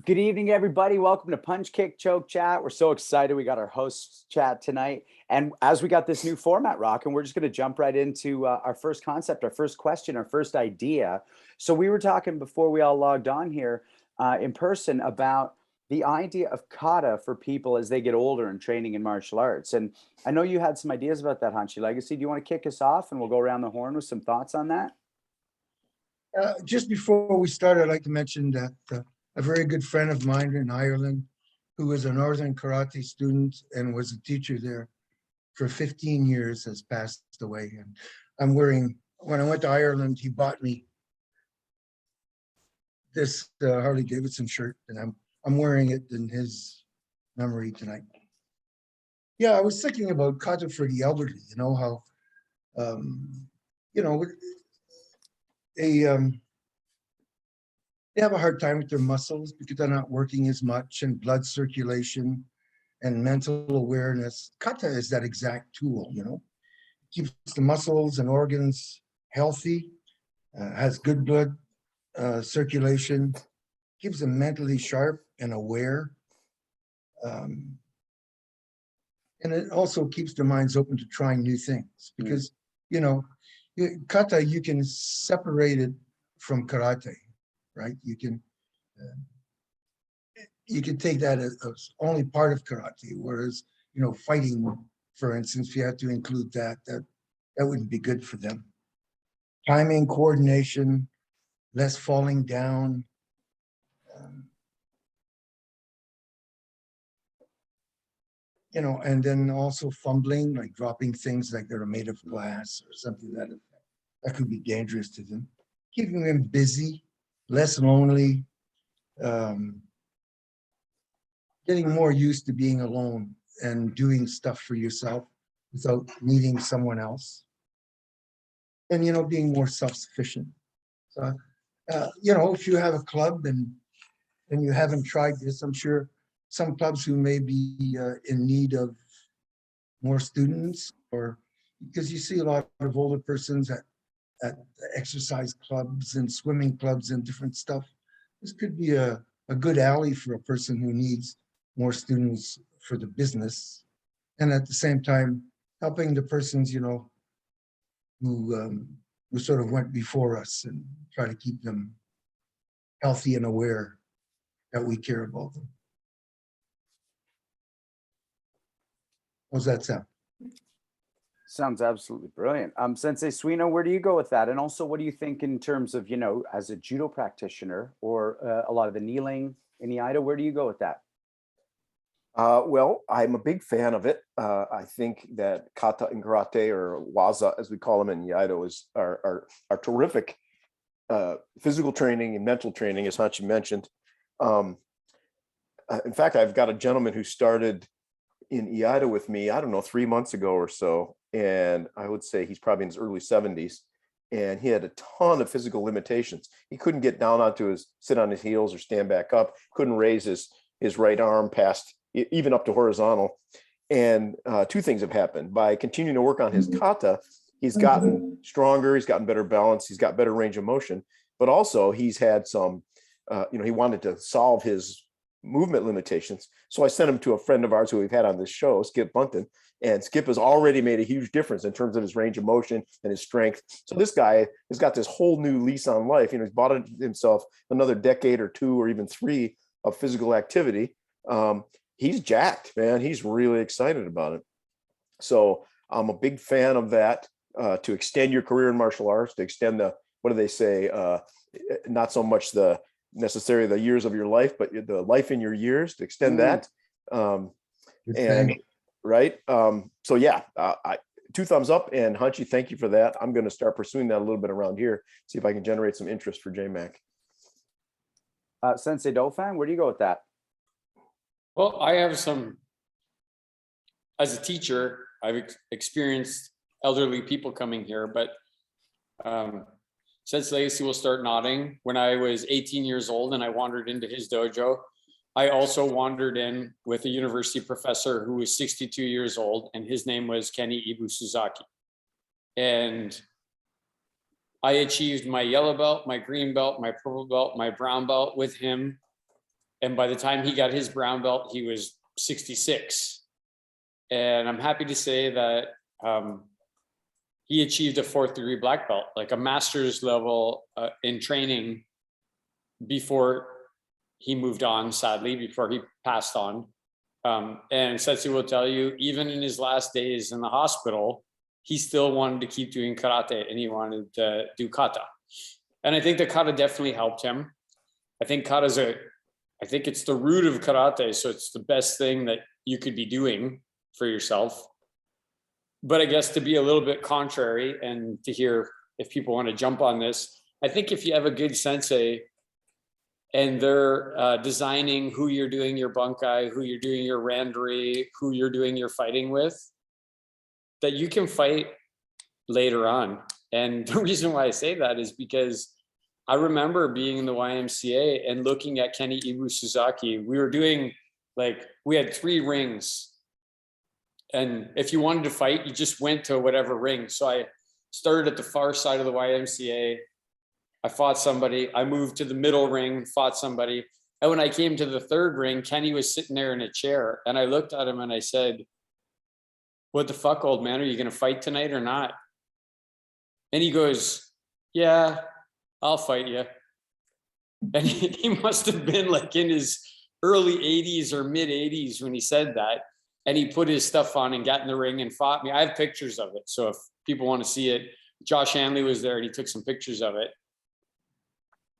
Good evening, everybody. Welcome to Punch, Kick, Choke Chat. We're so excited. We got our host chat tonight. And as we got this new format rocking, we're just going to jump right into our first concept, our first question, our first idea. So we were talking before we all logged on here in person about the idea of kata for people as they get older and training in martial arts. And I know you had some ideas about that, Hanshi Legacy. Do you want to kick us off and we'll go around the horn with some thoughts on that? Just before we start, I'd like to mention that a very good friend of mine in Ireland, who was a Northern Karate student and was a teacher there for 15 years, has passed away. And I'm wearing, when I went to Ireland, he bought me this Harley Davidson shirt, and I'm wearing it in his memory tonight. Yeah, I was thinking about kata for the elderly. You know how, they have a hard time with their muscles because they're not working as much, and blood circulation and mental awareness. Kata is that exact tool, you know. Keeps the muscles and organs healthy, has good blood circulation, keeps them mentally sharp and aware. And it also keeps their minds open to trying new things because, you know, kata, you can separate it from karate. Right, you can take that as only part of karate, whereas fighting, for instance, if you have to include that wouldn't be good for them. Timing, coordination, less falling down. And then also fumbling, like dropping things like they're made of glass or something that could be dangerous to them. Keeping them busy, less lonely, getting more used to being alone and doing stuff for yourself without needing someone else. And, being more self-sufficient. So, if you have a club and you haven't tried this, I'm sure some clubs who may be in need of more students, or because you see a lot of older persons at exercise clubs and swimming clubs and different stuff. This could be a good alley for a person who needs more students for the business. And at the same time, helping the persons, who sort of went before us, and try to keep them healthy and aware that we care about them. How's that sound? Sounds absolutely brilliant. Sensei Suino, where do you go with that? And also, what do you think in terms of, as a judo practitioner or a lot of the kneeling in Iaido, where do you go with that? Well, I'm a big fan of it. I think that kata and karate, or waza, as we call them in Iaido, are terrific physical training and mental training, as Hanshi mentioned. In fact, I've got a gentleman who started in Iaido with me, I don't know, 3 months ago or so. And I would say he's probably in his early 70s. And he had a ton of physical limitations. He couldn't get down sit on his heels or stand back up, couldn't raise his right arm past, even up to horizontal. And two things have happened. By continuing to work on his kata, he's gotten stronger, he's gotten better balance, he's got better range of motion, but also he's had some, he wanted to solve his movement limitations. So I sent him to a friend of ours who we've had on this show, Skip Bunton, and Skip has already made a huge difference in terms of his range of motion and his strength. So this guy has got this whole new lease on life. He's bought himself another decade or 2 or even 3 of physical activity. He's jacked, man. He's really excited about it. So I'm a big fan of that, to extend your career in martial arts, to extend what do they say? Not so much necessarily the years of your life, but the life in your years, to extend that. Right. So yeah, 2 thumbs up, and Hanshi, thank you for that. I'm going to start pursuing that a little bit around here, see if I can generate some interest for JMac. Sensei Dauphin, where do you go with that? Well, I have as a teacher, I've experienced elderly people coming here, but Sensei Legacy will start nodding. When I was 18 years old and I wandered into his dojo, I also wandered in with a university professor who was 62 years old, and his name was Kenny Ibusuzaki. And I achieved my yellow belt, my green belt, my purple belt, my brown belt with him And by the time he got his brown belt, he was 66. And I'm happy to say that he achieved a 4th degree black belt, like a master's level in training before he moved on, sadly, before he passed on. And Setsu will tell you, even in his last days in the hospital, he still wanted to keep doing karate and he wanted to do kata. And I think the kata definitely helped him. I think I think it's the root of karate. So it's the best thing that you could be doing for yourself. But I guess to be a little bit contrary and to hear if people want to jump on this, I think if you have a good sensei and they're designing who you're doing your bunkai, who you're doing your randori, who you're doing your fighting with, that you can fight later on. And the reason why I say that is because I remember being in the YMCA and looking at Kenny Ibusuzaki. We were doing, like, we had 3 rings. And if you wanted to fight, you just went to whatever ring. So I started at the far side of the YMCA. I fought somebody. I moved to the middle ring, fought somebody. And when I came to the 3rd ring, Kenny was sitting there in a chair. And I looked at him and I said, "What the fuck, old man? Are you going to fight tonight or not?" And he goes, "Yeah, I'll fight you." And he must have been like in his early 80s or mid 80s when he said that. And he put his stuff on and got in the ring and fought me. I have pictures of it. So if people want to see it, Josh Hanley was there and he took some pictures of it.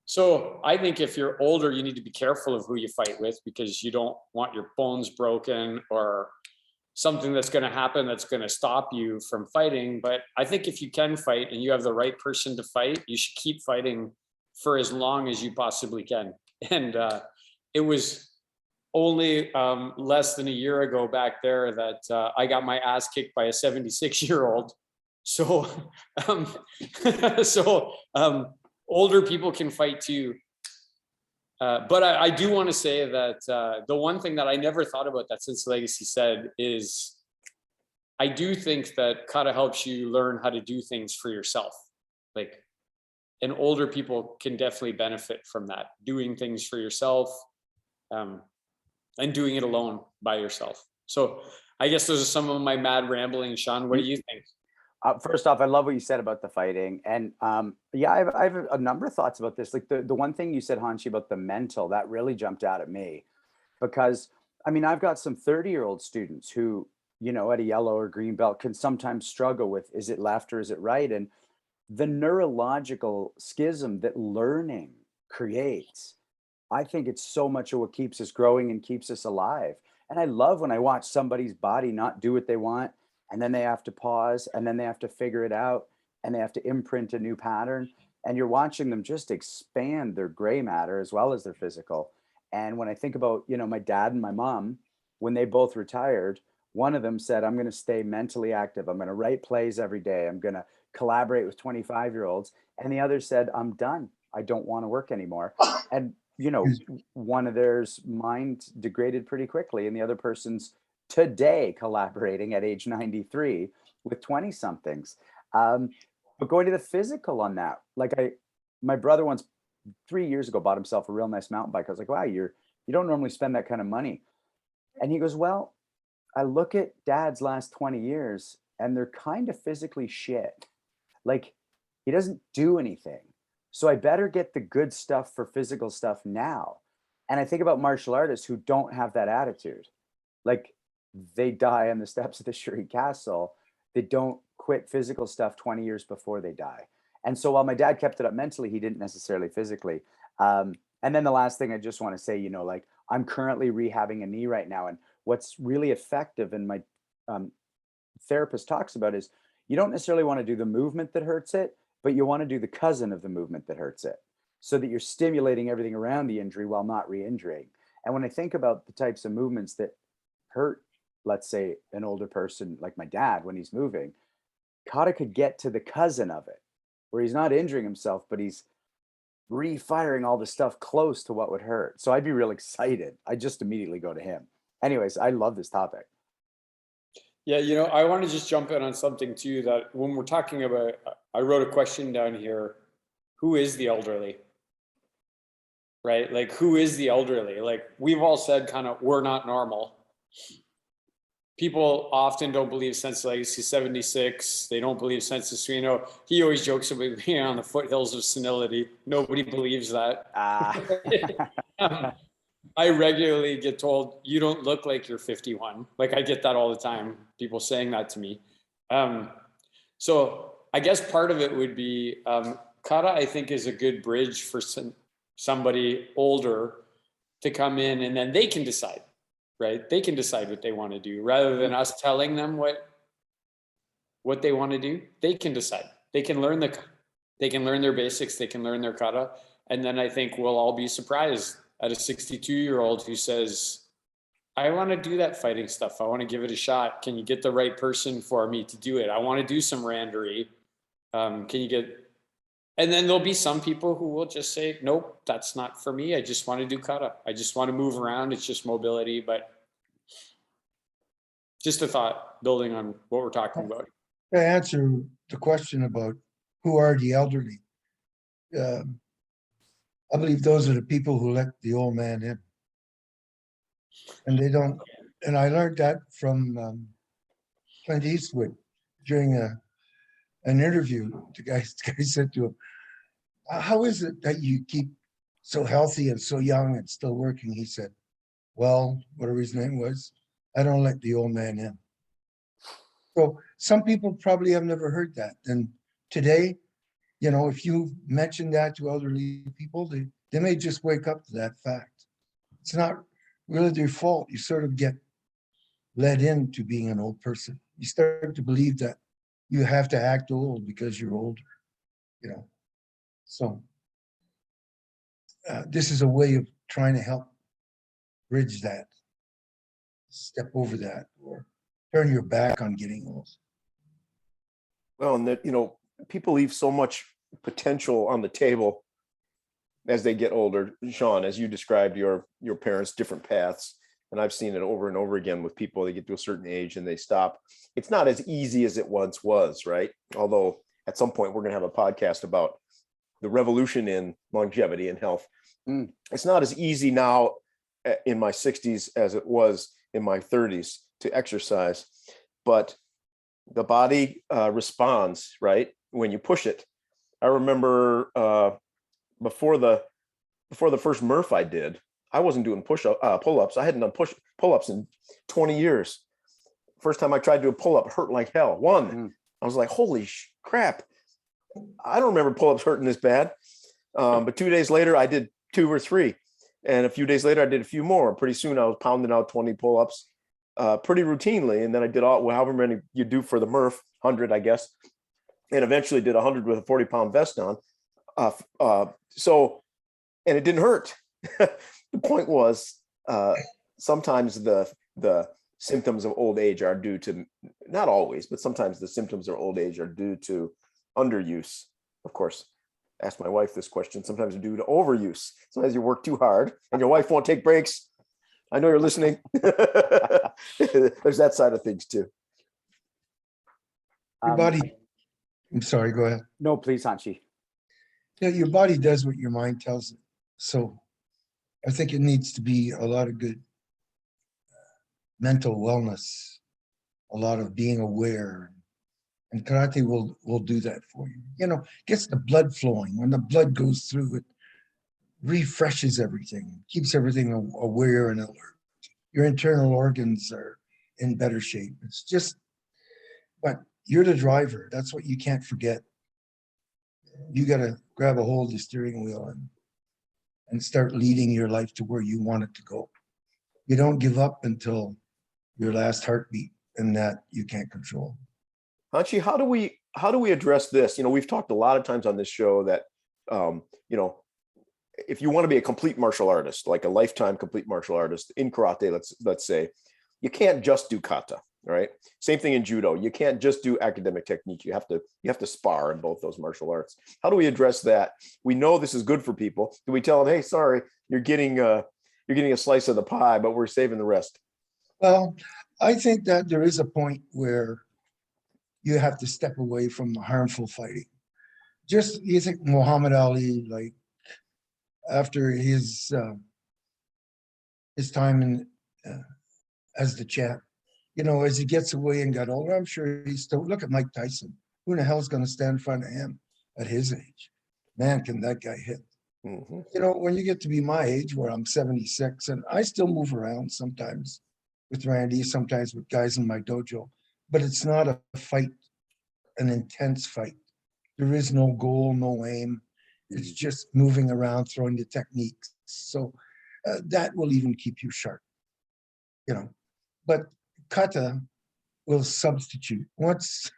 So I think if you're older, you need to be careful of who you fight with, because you don't want your bones broken or something that's going to happen that's going to stop you from fighting. But I think if you can fight and you have the right person to fight, you should keep fighting for as long as you possibly can. And it was only less than a year ago back there that I got my ass kicked by a 76-year-old. So, older people can fight too. But I do want to say that the one thing that I never thought about that Sensei Legacy said is, I do think that kata helps you learn how to do things for yourself. Like, and older people can definitely benefit from that, doing things for yourself and doing it alone by yourself. So I guess those are some of my mad rambling. Sean, what do you think? First off, I love what you said about the fighting. And yeah, I have a number of thoughts about this. Like the one thing you said, Hanshi, about the mental, that really jumped out at me. Because, I mean, I've got some 30-year-old students who, you know, at a yellow or green belt can sometimes struggle with, is it left or is it right? And the neurological schism that learning creates, I think it's so much of what keeps us growing and keeps us alive. And I love when I watch somebody's body not do what they want, and then they have to pause, and then they have to figure it out, and they have to imprint a new pattern. And you're watching them just expand their gray matter as well as their physical. And when I think about, you know, my dad and my mom, when they both retired, one of them said, "I'm going to stay mentally active. I'm going to write plays every day. I'm going to collaborate with 25-year-olds." And the other said, "I'm done. I don't want to work anymore." And, you know, one of theirs mind degraded pretty quickly, and the other person's today collaborating at age 93 with 20 somethings. But going to the physical on that, like my brother once 3 years ago bought himself a real nice mountain bike. I was like, "Wow, you don't normally spend that kind of money." And he goes, "Well, I look at Dad's last 20 years and they're kind of physically shit. Like, he doesn't do anything. So I better get the good stuff for physical stuff now." And I think about martial artists who don't have that attitude. Like, they die on the steps of the Shuri Castle. They don't quit physical stuff 20 years before they die. And so while my dad kept it up mentally, he didn't necessarily physically. And then the last thing I just want to say, you know, like, I'm currently rehabbing a knee right now. And what's really effective, and my therapist talks about, is you don't necessarily want to do the movement that hurts it, but you want to do the cousin of the movement that hurts it, so that you're stimulating everything around the injury while not re-injuring. And when I think about the types of movements that hurt, let's say, an older person like my dad when he's moving, kata could get to the cousin of it, where he's not injuring himself, but he's refiring all the stuff close to what would hurt. So I'd be real excited. I just immediately go to him. Anyways, I love this topic. Yeah, you know, I want to just jump in on something too, that when we're talking about, I wrote a question down here: who is the elderly? right? Like, who is the elderly? Like, we've all said kind of, we're not normal. People often don't believe Sense Legacy 76. They don't believe Sense of Suino. He always jokes about being on the foothills of senility. Nobody believes that. I regularly get told, you don't look like you're 51. Like, I get that all the time, people saying that to me. So I guess part of it would be, kata, I think, is a good bridge for somebody older to come in, and then they can decide, right? They can decide what they want to do rather than us telling them what they want to do. They can decide. They can learn their basics. They can learn their kata. And then I think we'll all be surprised at a 62-year-old who says, I want to do that fighting stuff. I want to give it a shot. Can you get the right person for me to do it? I want to do some randery. Can you get, and then there'll be some people who will just say, nope, that's not for me. I just want to do kata. I just want to move around. It's just mobility, but just a thought building on what we're talking about. To answer the question about who are the elderly, I believe those are the people who let the old man in. And they don't, and I learned that from Clint Eastwood during an interview. The guy said to him, how is it that you keep so healthy and so young and still working? He said, well, whatever his name was, I don't let the old man in. So some people probably have never heard that. And today, you know, if you mention that to elderly people, they may just wake up to that fact. It's not really their fault. You sort of get led into being an old person. You start to believe that you have to act old because you're older, you know. So this is a way of trying to help bridge that, step over that, or turn your back on getting old. Well, and that, you know, people leave so much potential on the table as they get older. Sean, as you described your parents' different paths, and I've seen it over and over again with people, they get to a certain age and they stop. It's not as easy as it once was, right? Although at some point we're going to have a podcast about the revolution in longevity and health. It's not as easy now in my 60s as it was in my 30s to exercise, but the body responds, right, when you push it. I remember before the first Murph I did, I wasn't doing pull-ups. I hadn't done pull-ups in 20 years. First time I tried to do a pull-up, hurt like hell. I was like, holy crap. I don't remember pull-ups hurting this bad. But 2 days later, I did 2 or 3. And a few days later, I did a few more. Pretty soon, I was pounding out 20 pull-ups pretty routinely. And then I did however many you do for the Murph, 100, I guess. And eventually did 100 with a 40-pound vest on. And it didn't hurt. The point was, sometimes the symptoms of old age are due to, not always, but sometimes the symptoms of old age are due to underuse. Of course, ask my wife this question. Sometimes due to overuse. Sometimes you work too hard and your wife won't take breaks. I know you're listening. There's that side of things too. Your body, I'm sorry, go ahead. No, please, Hanshi. Yeah, your body does what your mind tells it. So I think it needs to be a lot of good mental wellness, a lot of being aware. And karate will do that for you. You know, gets the blood flowing. When the blood goes through, it refreshes everything, keeps everything aware and alert. Your internal organs are in better shape. It's just, but you're the driver. That's what you can't forget. You got to grab a hold of the steering wheel and start leading your life to where you want it to go. You don't give up until your last heartbeat, and that you can't control. Hanshi, how do we address this? You know, we've talked a lot of times on this show that, you know, if you want to be a complete martial artist, like a lifetime complete martial artist in karate, let's say, you can't just do kata, right? Same thing in judo. You can't just do academic technique. You have to spar in both those martial arts. How do we address that? We know this is good for people. Do we tell them, hey, sorry, you're getting a slice of the pie, but we're saving the rest? Well, I think that there is a point where you have to step away from harmful fighting. Just, you think Muhammad Ali, like after his time in as the champ. You know, as he gets away and got older, I'm sure he's still, look at Mike Tyson. Who in the hell is going to stand in front of him at his age? Man, can that guy hit. Mhm. You know, when you get to be my age, where I'm 76, and I still move around sometimes with Randy, sometimes with guys in my dojo, but it's not a fight, an intense fight. There is no goal, no aim. It's just moving around, throwing the techniques. So that will even keep you sharp, you know. But kata will substitute. Once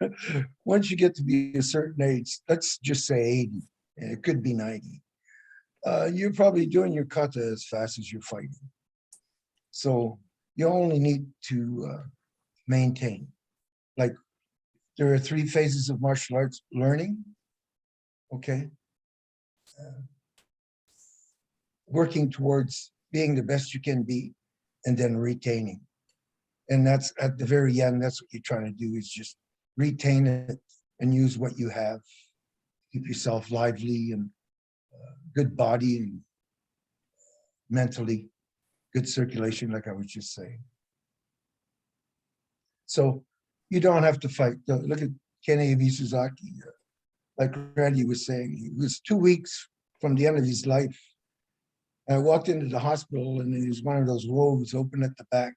you get to be a certain age, let's just say 80, and it could be 90, you're probably doing your kata as fast as you're fighting. So you only need to maintain. Like, there are 3 phases of martial arts learning, okay? Working towards being the best you can be, and then retaining. And that's at the very end, that's what you're trying to do, is just retain it and use what you have. Keep yourself lively and good body and mentally good circulation, like I was just saying. So you don't have to fight. Look at Kenny Ibusuzaki. Like Randy was saying, he was 2 weeks from the end of his life. And I walked into the hospital, and there was one of those robes open at the back.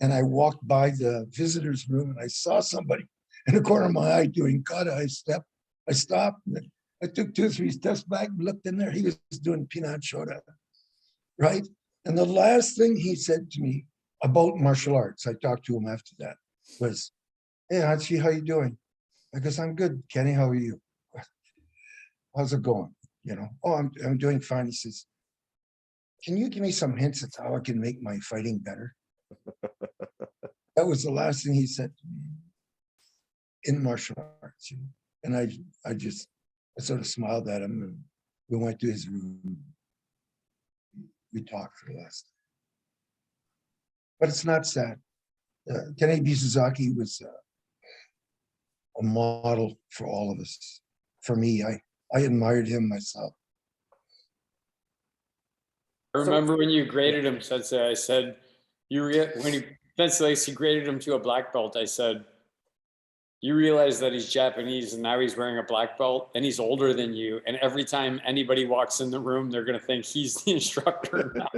And I walked by the visitor's room, and I saw somebody in the corner of my eye doing kata. I stopped, and I took 2 or 3 steps back and looked in there. He was doing Pinat Shoda, right? And the last thing he said to me about martial arts, I talked to him after that, was, "Hey, Hachi, how you doing?" I goes, "I'm good, Kenny, how are you? How's it going? You know, oh, I'm doing fine." He says, "Can you give me some hints as to how I can make my fighting better?" That was the last thing he said to me in martial arts. And I sort of smiled at him, and we went to his room. We talked for the last. But it's not sad. Kenny Ibusuzaki was a model for all of us. For me, I admired him myself. I remember when you graded him, Sensei, I said, when he Sensei graded him to a black belt, I said, you realize that he's Japanese and now he's wearing a black belt and he's older than you. And every time anybody walks in the room, they're going to think he's the instructor now.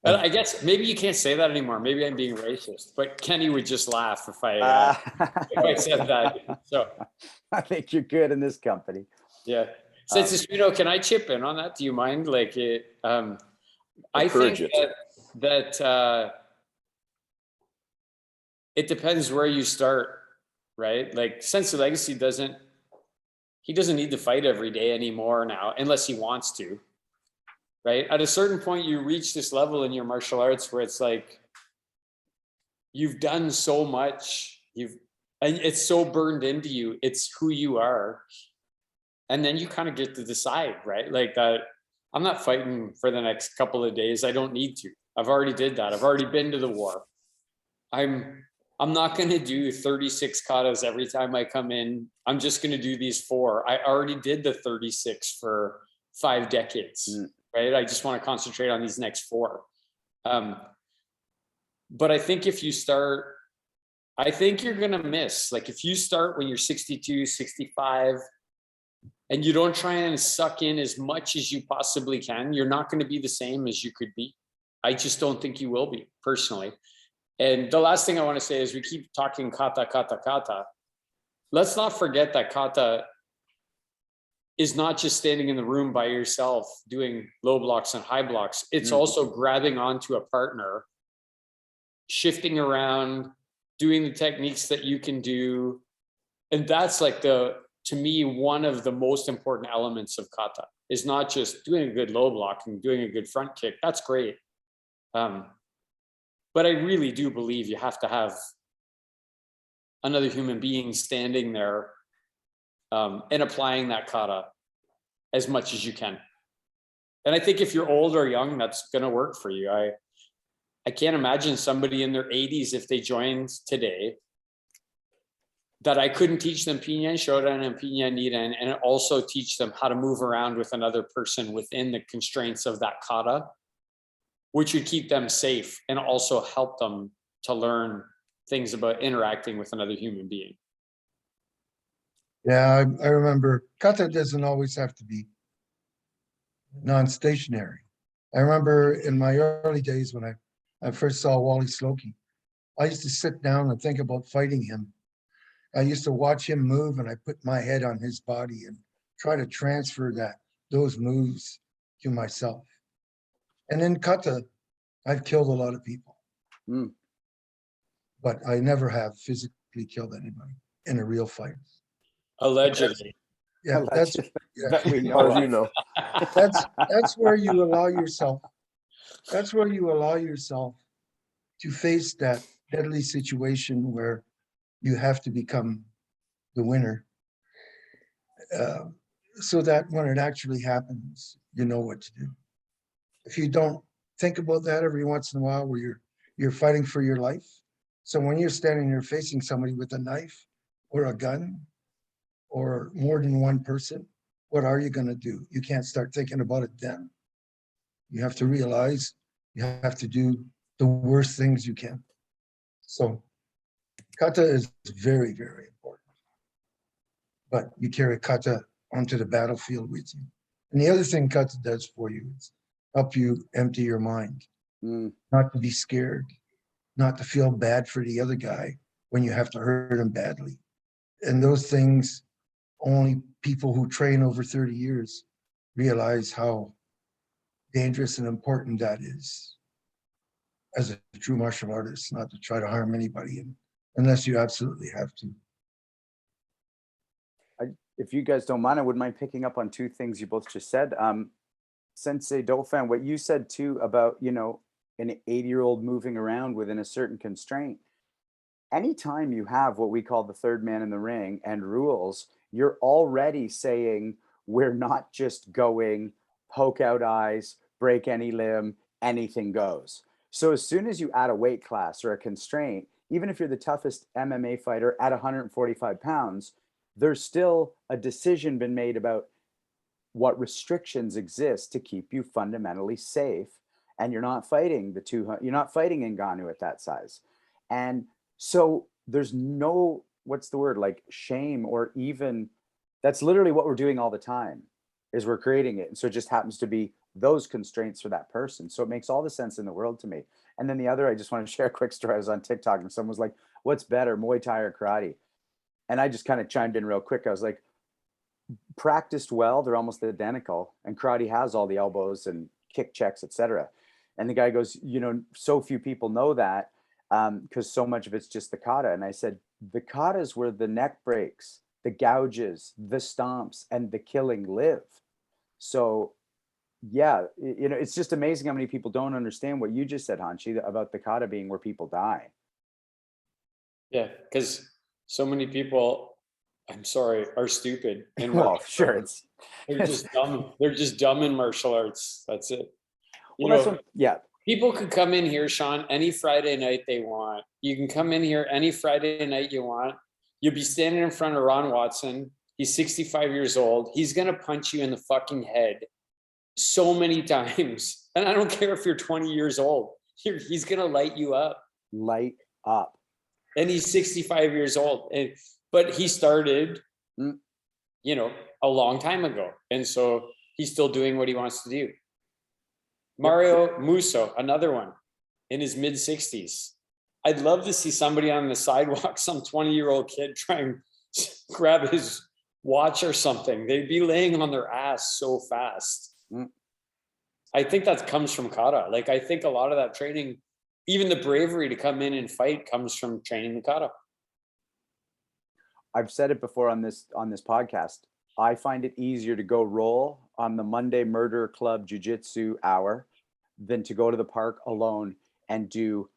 And I guess maybe you can't say that anymore. Maybe I'm being racist, but Kenny would just laugh if I said that. So I think you're good in this company. yeah. Since Suino, can I chip in on that? Do you mind? Like it, I think that it depends where you start, right? Like Sensei Legacy doesn't need to fight every day anymore now, unless he wants to, right? At a certain point, you reach this level in your martial arts where it's like, you've done so much, and it's so burned into you, it's who you are. And then you kind of get to decide, right? Like that, I'm not fighting for the next couple of days. I don't need to. I've already did that. I've already been to the war. I'm not going to do 36 katas every time I come in. I'm just going to do these 4. I already did the 36 for 5 decades, right? I just want to concentrate on these next 4. But I think if you start, I think you're going to miss. Like if you start when you're 62, 65, and you don't try and suck in as much as you possibly can, you're not going to be the same as you could be. I just don't think you will be, personally. And the last thing I want to say is we keep talking kata, kata, kata. Let's not forget that kata is not just standing in the room by yourself doing low blocks and high blocks. It's also grabbing onto a partner, shifting around, doing the techniques that you can do. And that's like to me, one of the most important elements of kata is not just doing a good low block and doing a good front kick. That's great. But I really do believe you have to have another human being standing there and applying that kata as much as you can. And I think if you're old or young, that's going to work for you. I can't imagine somebody in their 80s, if they joined today, that I couldn't teach them Pinyin Shodan and Pinyin Nidan, and also teach them how to move around with another person within the constraints of that kata, which would keep them safe and also help them to learn things about interacting with another human being. Yeah, I remember kata doesn't always have to be non-stationary. I remember in my early days when I first saw Wally Slokey, I used to sit down and think about fighting him. I used to watch him move and I put my head on his body and try to transfer those moves to myself. And in kata, I've killed a lot of people, but I never have physically killed anybody in a real fight. Allegedly. Yeah, that's That we As know far as of. you know. that's where you allow yourself. That's where you allow yourself to face that deadly situation where you have to become the winner, so that when it actually happens, you know what to do. If you don't think about that every once in a while, where you're fighting for your life. So when you're standing there facing somebody with a knife or a gun or more than one person, what are you going to do? You can't start thinking about it then. You have to realize you have to do the worst things you can. So kata is very, very important. But you carry kata onto the battlefield with you. And the other thing kata does for you is help you empty your mind, not to be scared, not to feel bad for the other guy when you have to hurt him badly. And those things, only people who train over 30 years realize how dangerous and important that is as a true martial artist, not to try to harm anybody unless you absolutely have to. If you guys don't mind, I wouldn't mind picking up on two things you both just said. Sensei Dauphin, what you said too about, an 80-year-old moving around within a certain constraint. Anytime you have what we call the third man in the ring and rules, you're already saying we're not just going poke out eyes, break any limb, anything goes. So as soon as you add a weight class or a constraint, even if you're the toughest MMA fighter at 145 pounds, there's still a decision been made about what restrictions exist to keep you fundamentally safe. And you're not fighting you're not fighting Ngannou at that size. And so there's no, what's the word, like shame or even, that's literally what we're doing all the time is we're creating it. And so it just happens to be those constraints for that person. So it makes all the sense in the world to me. And then the other, I just want to share a quick story. I was on TikTok and someone was like, what's better, Muay Thai or karate? And I just kind of chimed in real quick. I was like, practiced well, they're almost identical. And karate has all the elbows and kick checks, etc. And the guy goes, so few people know that because so much of it's just the kata. And I said, the katas where the neck breaks, the gouges, the stomps, and the killing live. So yeah, it's just amazing how many people don't understand what you just said, Hanshi, about the kata being where people die. Yeah, because so many people, I'm sorry, are stupid. And Well, sure, they're just dumb. They're just dumb in martial arts. That's it. Yeah. People could come in here, Sean, any Friday night they want. You can come in here any Friday night you want. You'll be standing in front of Ron Watson. He's 65 years old. He's going to punch you in the fucking head so many times. And I don't care if you're 20 years old. He's going to light you up. Light up. And he's 65 years old. But he started, a long time ago. And so he's still doing what he wants to do. Mario Musso, another one in his mid 60s. I'd love to see somebody on the sidewalk, some 20-year-old kid try and grab his watch or something. They'd be laying on their ass so fast. I think that comes from kata. Like, I think a lot of that training, even the bravery to come in and fight, comes from training the kata. I've said it before on this podcast. I find it easier to go roll on the Monday Murder Club Jiu-Jitsu hour than to go to the park alone and do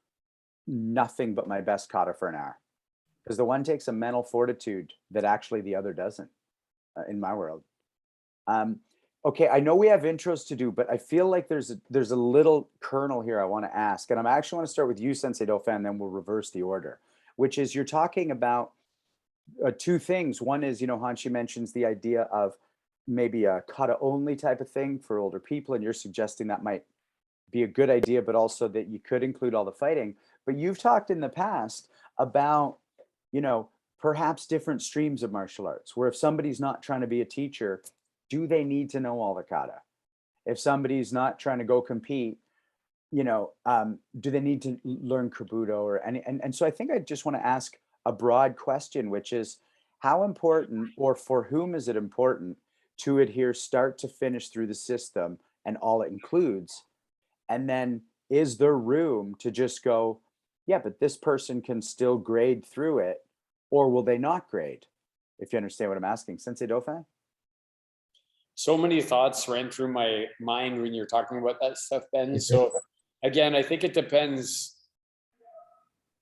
nothing but my best kata for an hour. Because the one takes a mental fortitude that actually the other doesn't, in my world. Okay, I know we have intros to do, but I feel like there's a little kernel here I want to ask. And I actually want to start with you, Sensei Dauphin, then we'll reverse the order, which is you're talking about two things. One is, Hanshi mentions the idea of maybe a kata only type of thing for older people, and you're suggesting that might be a good idea, but also that you could include all the fighting. But you've talked in the past about, perhaps different streams of martial arts, where if somebody's not trying to be a teacher, do they need to know all the kata? If somebody's not trying to go compete, do they need to learn Kabuto or any? And so I think I just want to ask a broad question, which is, how important, or for whom is it important to adhere start to finish through the system and all it includes? And then is there room to just go, yeah, but this person can still grade through it, or will they not grade? If you understand what I'm asking. Sensei Dauphin? So many thoughts ran through my mind when you're talking about that stuff, Ben. So again, I think it depends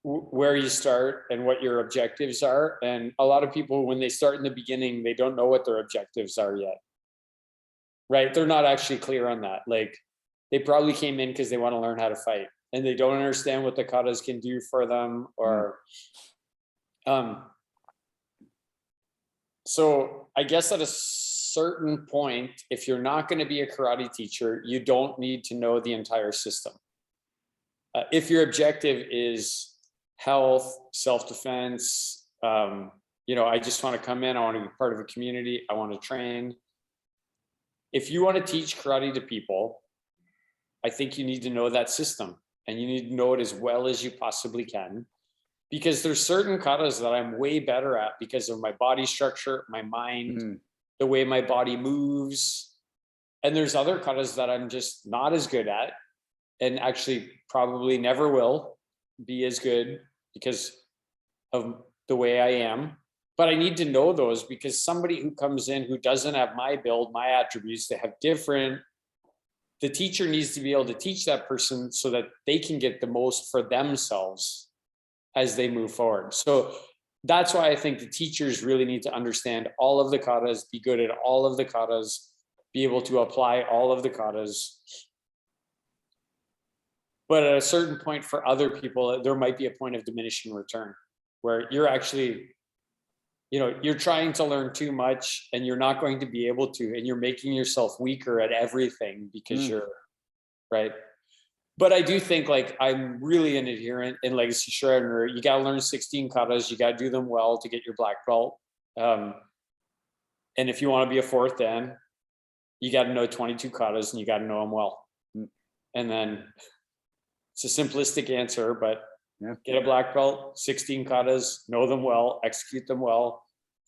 where you start and what your objectives are. And a lot of people, when they start in the beginning, they don't know what their objectives are yet. Right? They're not actually clear on that. Like, they probably came in because they want to learn how to fight, and they don't understand what the katas can do for them, or so I guess at a certain point, if you're not going to be a karate teacher, you don't need to know the entire system. If your objective is health, self-defense, I just want to come in, I want to be part of a community, I want to train. If you want to teach karate to people, I think you need to know that system, and you need to know it as well as you possibly can, because there's certain katas that I'm way better at because of my body structure, my mind, the way my body moves. And there's other katas that I'm just not as good at, and actually probably never will be as good because of the way I am. But I need to know those, because somebody who comes in who doesn't have my build, my attributes, they have different. The teacher needs to be able to teach that person so that they can get the most for themselves as they move forward. So that's why I think the teachers really need to understand all of the katas, be good at all of the katas, be able to apply all of the katas. But at a certain point for other people, there might be a point of diminishing return where you're actually, you're trying to learn too much and you're not going to be able to, and you're making yourself weaker at everything because you're right. But I do think, like, I'm really an adherent in Legacy Shredder. You got to learn 16 katas. You got to do them well to get your black belt. And if you want to be a fourth dan, you got to know 22 katas and you got to know them well. And then it's a simplistic answer, but get a black belt, 16 katas, know them well, execute them well.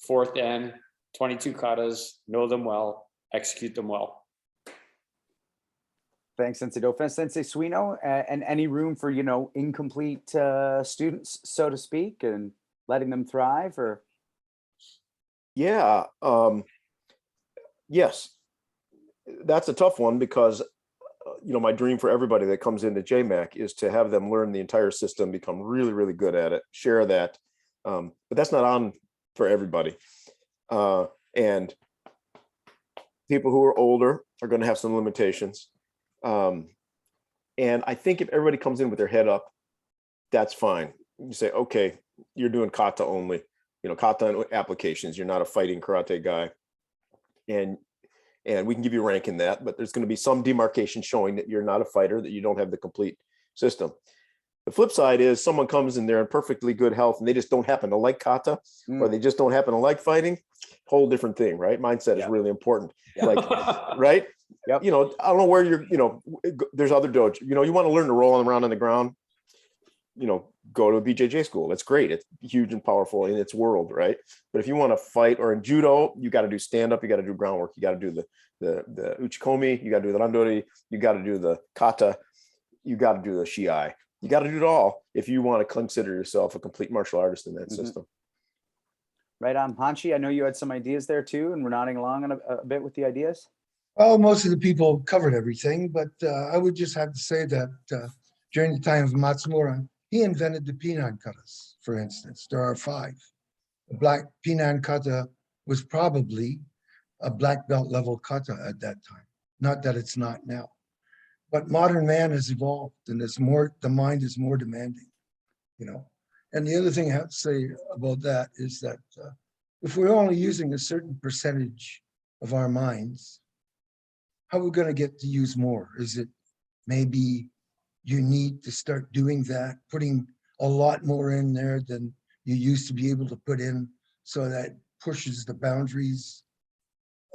Fourth dan, 22 katas, know them well, execute them well. Thanks, Sensei Dauphin. Sensei Suino, and any room for, incomplete students, so to speak, and letting them thrive, or? Yeah, yes, that's a tough one, because my dream for everybody that comes into JMAC is to have them learn the entire system, become really, really good at it, share that. But that's not on for everybody. And people who are older are going to have some limitations. And I think if everybody comes in with their head up, that's fine. You say, okay, you're doing kata only, kata applications. You're not a fighting karate guy. And we can give you a rank in that, but there's going to be some demarcation showing that you're not a fighter, that you don't have the complete system. The flip side is someone comes in there in perfectly good health and they just don't happen to like kata, or they just don't happen to like fighting. Whole different thing, right? Mindset is really important. Like, right? Yep. I don't know where there's other dojo, you want to learn to roll around on the ground, go to a BJJ school. That's great. It's huge and powerful in its world, right? But if you want to fight, or in judo, you got to do stand up, you got to do groundwork, you got to do the uchikomi, you got to do the randori, you got to do the kata, you got to do the shiai. You got to do it all if you want to consider yourself a complete martial artist in that system. Right on. Hanshi, I know you had some ideas there too, and we're nodding along on a bit with the ideas. Well, most of the people covered everything, but I would just have to say that during the time of Matsumura, he invented the Pinan katas, for instance. There are 5. The black Pinan kata was probably a black belt level kata at that time. Not that it's not now. But modern man has evolved, and the mind is more demanding. And the other thing I have to say about that is that if we're only using a certain percentage of our minds, how are we going to get to use more? Is it maybe you need to start doing that, putting a lot more in there than you used to be able to put in, so that pushes the boundaries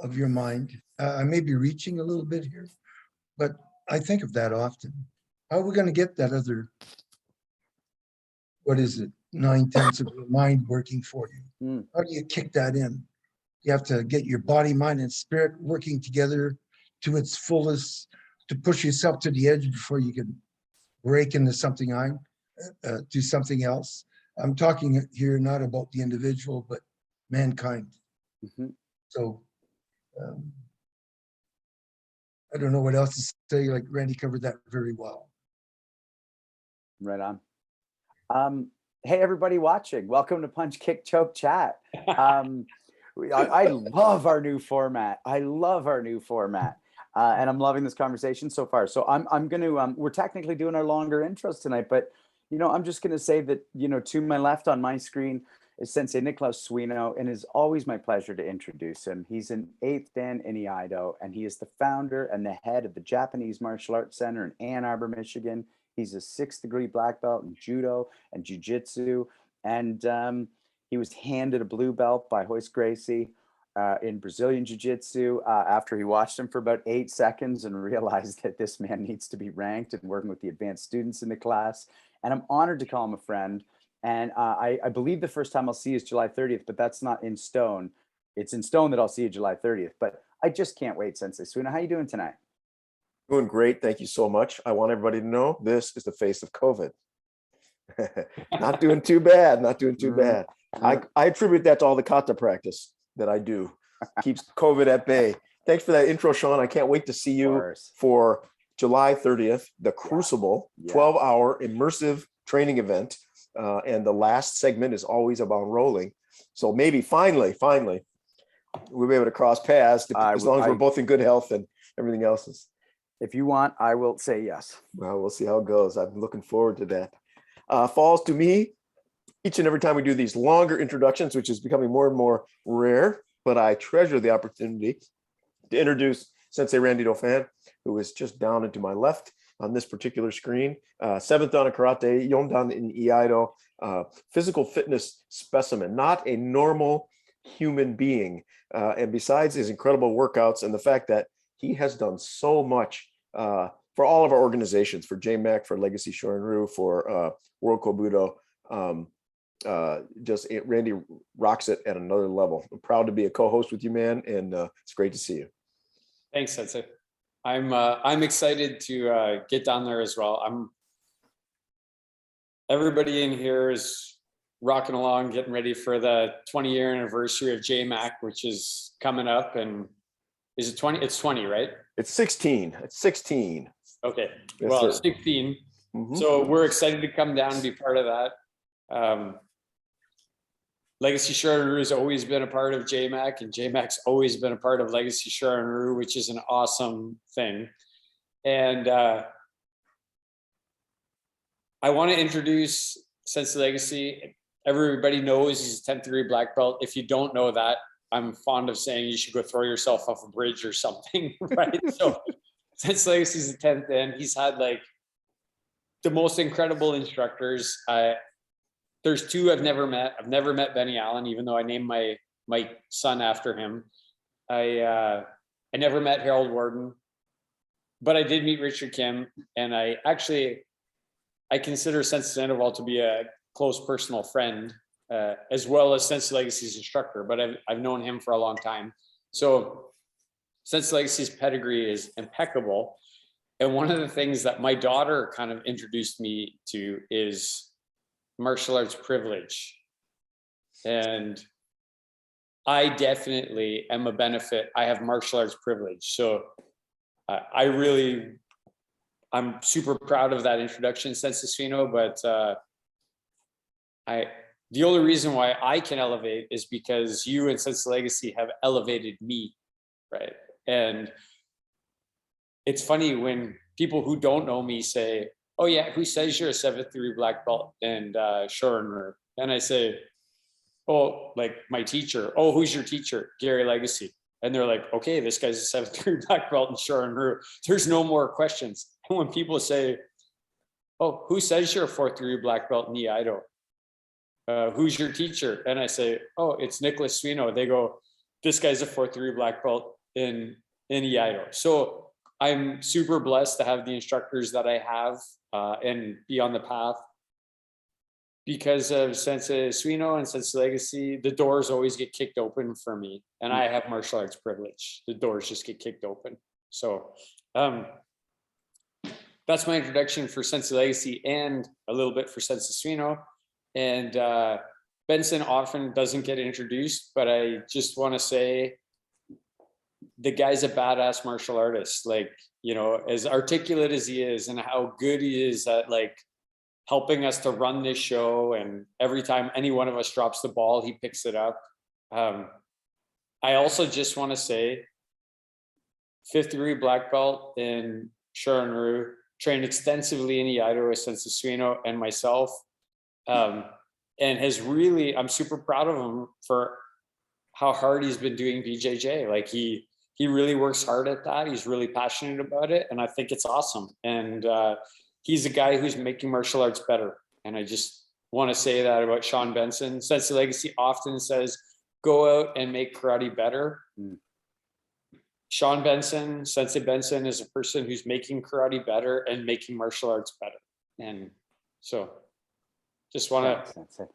of your mind? I may be reaching a little bit here, but I think of that often. How are we going to get that other, what is it, 9/10 of your mind working for you? Mm. How do you kick that in? You have to get your body, mind, and spirit working together to its fullest to push yourself to the edge before you can break into something, do something else. I'm talking here not about the individual, but mankind. Mhm. So I don't know what else to say. Like Randy covered that very well. Right on. Hey, everybody watching, welcome to Punch, Kick, Choke Chat. I love our new format. I love our new format. And I'm loving this conversation so far. So I'm going to, we're technically doing our longer intros tonight, but, you know, I'm just going to say that, you know, to my left on my screen is Sensei Niklaus Suino, and it's always my pleasure to introduce him. He's an 8th Dan in Iaido, and he is the founder and the head of the Japanese Martial Arts Center in Ann Arbor, Michigan. He's a 6th degree black belt in judo and jiu-jitsu, and he was handed a blue belt by Hoist Gracie in Brazilian Jiu-Jitsu after he watched him for about 8 seconds and realized that this man needs to be ranked and working with the advanced students in the class. And I'm honored to call him a friend. And I believe the first time I'll see you is July 30th, but that's not in stone. It's in stone that I'll see you July 30th. But I just can't wait, Sensei Suino. How you doing tonight? Doing great. Thank you so much. I want everybody to know this is the face of COVID. Not doing too bad. Not doing too bad. I attribute that to all the kata practice that I do. Keeps COVID at bay. Thanks for that intro, Sean. I can't wait to see you for July 30th, the Crucible 12-hour immersive training event. And the last segment is always about rolling. So maybe finally, we'll be able to cross paths as long as we're both in good health and everything else is. If you want, I will say yes. Well, we'll see how it goes. I'm looking forward to that. Falls to me each and every time we do these longer introductions, which is becoming more and more rare, but I treasure the opportunity to introduce Sensei Randy Dauphin, who is just down and to my left on this particular screen. 7th Dan in karate, Yondan in Iaido, physical fitness specimen, not a normal human being. And besides his incredible workouts and the fact that he has done so much for all of our organizations, for JMAC, for Legacy Shorin-ryu, for World Kobudo, Randy rocks it at another level. I'm proud to be a co-host with you, man, and it's great to see you. Thanks, Sensei. I'm excited to get down there as well. Everybody in here is rocking along, getting ready for the 20-year anniversary of JMAC, which is coming up. And is it 20? It's 20, right? It's 16. It's 16. Okay. Yes, well, sir. 16. Mm-hmm. So we're excited to come down and be part of that. Legacy Shorin-ryu has always been a part of JMAC, and JMAC's always been a part of Legacy Shorin-ryu, which is an awesome thing. And I want to introduce Sensei Legacy. Everybody knows he's a 10th degree black belt. If you don't know that, I'm fond of saying you should go throw yourself off a bridge or something, right? So Sensei Legacy's a 10th Dan. He's had like the most incredible instructors. There's 2 I've never met. I've never met Benny Allen, even though I named my son after him. I never met Harold Warden, but I did meet Richard Kim, and I consider Sensei Sandoval to be a close personal friend, as well as Sensei Legacy's instructor. But I've known him for a long time. So Sensei Legacy's pedigree is impeccable, and one of the things that my daughter kind of introduced me to is martial arts privilege. And I definitely am a benefit. I have martial arts privilege. So I'm super proud of that introduction, Sensei Suino, but the only reason why I can elevate is because you and Sensei Legacy have elevated me, right? And it's funny when people who don't know me say, oh yeah, who says you're a 7th-degree black belt and Shorin? And I say, oh, like my teacher. Oh, who's your teacher? Gary Legacy. And they're like, okay, this guy's a 7th-degree black belt in Shorin. There's no more questions. And when people say, oh, who says you're a 4th-degree black belt in Iaido? Who's your teacher? And I say, oh, it's Nicholas Suino. They go, this guy's a 4th-degree black belt in Iaido. So I'm super blessed to have the instructors that I have and be on the path. Because of Sensei Suino and Sensei Legacy, the doors always get kicked open for me. And I have martial arts privilege. The doors just get kicked open. So that's my introduction for Sensei Legacy and a little bit for Sensei Suino. And Benson often doesn't get introduced, but I just want to say the guy's a badass martial artist. Like, you know, as articulate as he is and how good he is at like helping us to run this show. And every time any one of us drops the ball, he picks it up. I also just want to say 5th-degree black belt in Shorin-ryu, trained extensively in Iaido with Sensei Suino and myself. And has really, I'm super proud of him for how hard he's been doing BJJ. Like he really works hard at that. He's really passionate about it. And I think it's awesome. And he's a guy who's making martial arts better. And I just want to say that about Sean Benson. Sensei Legacy often says, go out and make karate better. Sean Benson, Sensei Benson is a person who's making karate better and making martial arts better. And so just want to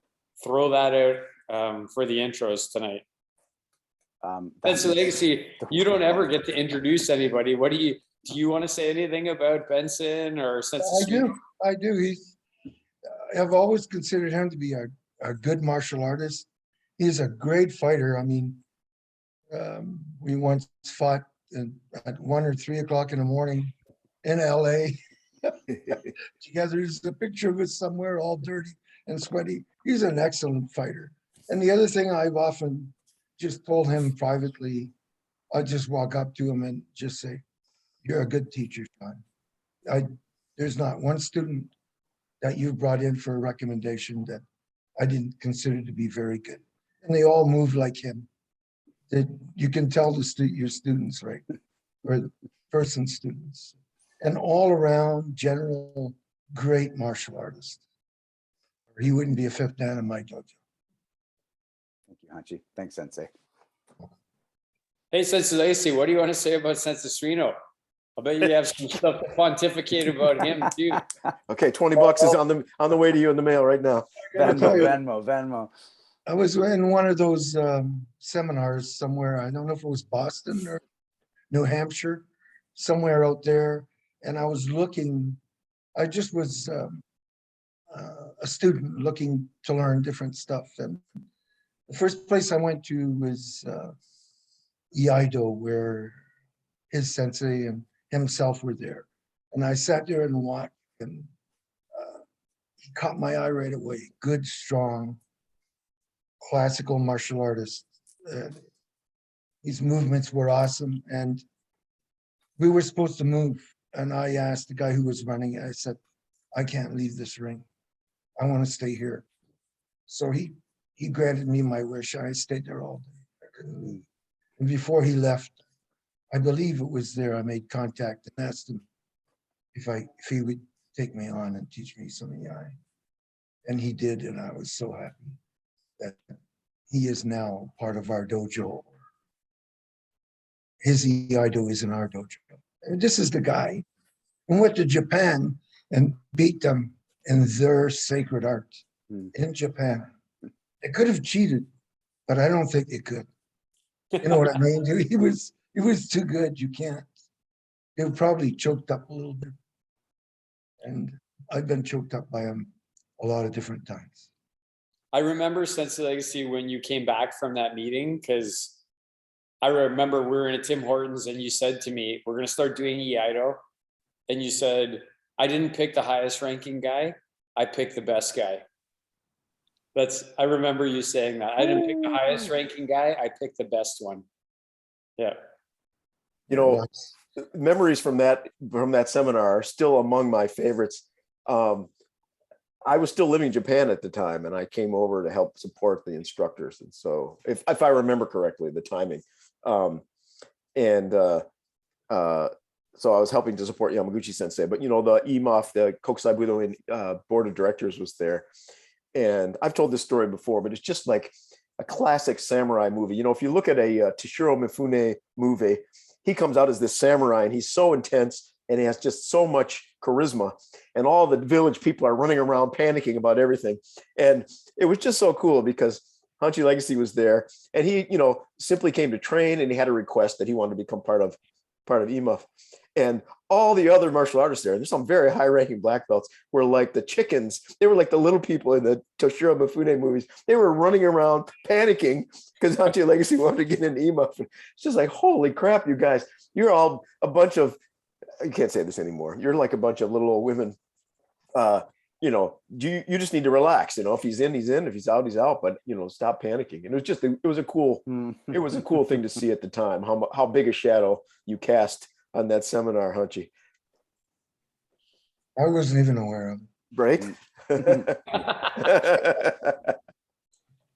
throw that out for the intros tonight. Benson Legacy, you don't ever get to introduce anybody. What do you want to say anything about Benson or Sensei? I do. I've always considered him to be a good martial artist. He's a great fighter. I mean, we once fought at 1 or 3 o'clock in the morning in LA together. There's a picture of us somewhere all dirty and sweaty. He's an excellent fighter. And the other thing I've often just told him privately, I just walk up to him and just say, you're a good teacher, Sean. There's not one student that you've brought in for a recommendation that I didn't consider to be very good. And they all move like him. That you can tell your students, right? Or the person's students. And all around, general, great martial artist. Or he wouldn't be a 5th dan in my dojo. Thank you, Hanchi. Thanks, Sensei. Hey, Sensei Legacy, what do you want to say about Sensei Suino? I bet you have some stuff to pontificate about him too. Okay, 20 bucks is on the way to you in the mail right now. Venmo. I was in one of those seminars somewhere. I don't know if it was Boston or New Hampshire, somewhere out there. And I was looking, I just was a student looking to learn different stuff. And the first place I went to was Iaido, where his sensei and himself were there. And I sat there and watched, and he caught my eye right away. Good, strong, classical martial artist. His movements were awesome. And we were supposed to move. And I asked the guy who was running it, I said, I can't leave this ring. I want to stay here. So he granted me my wish. I stayed there all day. I couldn't leave. And before he left, I believe it was there, I made contact and asked him if he would take me on and teach me some Iai. And he did, and I was so happy that he is now part of our dojo. His Iaido is in our dojo. And this is the guy who went to Japan and beat them in their sacred art in Japan. They could have cheated, but I don't think they could. You know what I mean? He was too good. You can't. They were probably choked up a little bit. And I've been choked up by him a lot of different times. I remember Sensei Legacy when you came back from that meeting, because I remember we were in a Tim Hortons and you said to me, we're going to start doing Iaido. And you said, I didn't pick the highest ranking guy. I picked the best guy. I remember you saying that. I didn't pick the highest ranking guy. I picked the best one. Yeah. You know, memories from that seminar are still among my favorites. I was still living in Japan at the time, and I came over to help support the instructors. And so, if I remember correctly, the timing, and so I was helping to support Yamaguchi Sensei. But the IMOF, the Kokusai Budo board of directors was there, and I've told this story before, but it's just like a classic samurai movie. If you look at a Toshiro Mifune movie, he comes out as this samurai, and he's so intense, and he has just so much charisma, and all the village people are running around panicking about everything. And it was just so cool because Hanshi Legacy was there, and he, simply came to train, and he had a request that he wanted to become part of IMOF. And all the other martial artists there's some very high-ranking black belts, were like the chickens. They were like the little people in the Toshiro Mifune movies. They were running around panicking because Hanshi Legacy wanted to get into IMOF. And it's just like, holy crap, you guys! You're all a bunch of, you can't say this anymore. You're like a bunch of little old women. You just need to relax. If he's in, he's in. If he's out, he's out. But stop panicking. And it was a cool thing to see at the time. How big a shadow you cast on that seminar, Hanshi. I wasn't even aware of it. Right.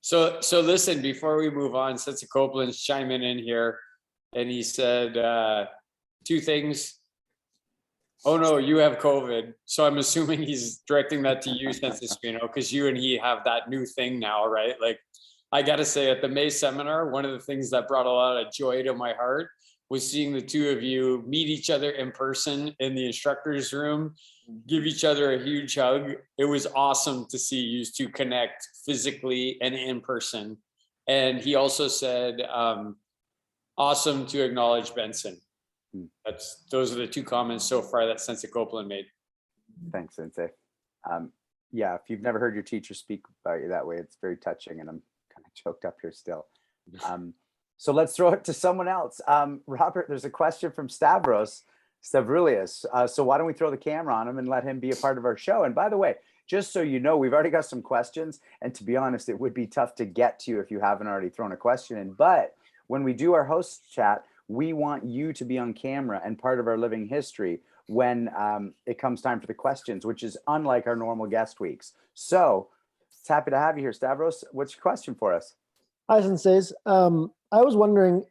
So listen, before we move on, Sensei Copeland's chiming in here, and he said two things. Oh no, you have COVID. So I'm assuming he's directing that to you, Sensei Suino, because you and he have that new thing now, right? Like, I gotta say, at the May seminar, one of the things that brought a lot of joy to my heart was seeing the two of you meet each other in person in the instructor's room, give each other a huge hug. It was awesome to see you two connect physically and in person. And he also said, awesome to acknowledge Benson. Those are the two comments so far that Sensei Copeland made. Thanks, Sensei. Yeah, if you've never heard your teacher speak about you that way, it's very touching, and I'm kind of choked up here still. So let's throw it to someone else. Robert, there's a question from Stavroulius. So why don't we throw the camera on him and let him be a part of our show? And by the way, just so you know, we've already got some questions, and to be honest, it would be tough to get to if you haven't already thrown a question in. But when we do our host chat, we want you to be on camera and part of our living history when it comes time for the questions, which is unlike our normal guest weeks. So it's happy to have you here. Stavros, what's your question for us? Hi, Senseis. I was wondering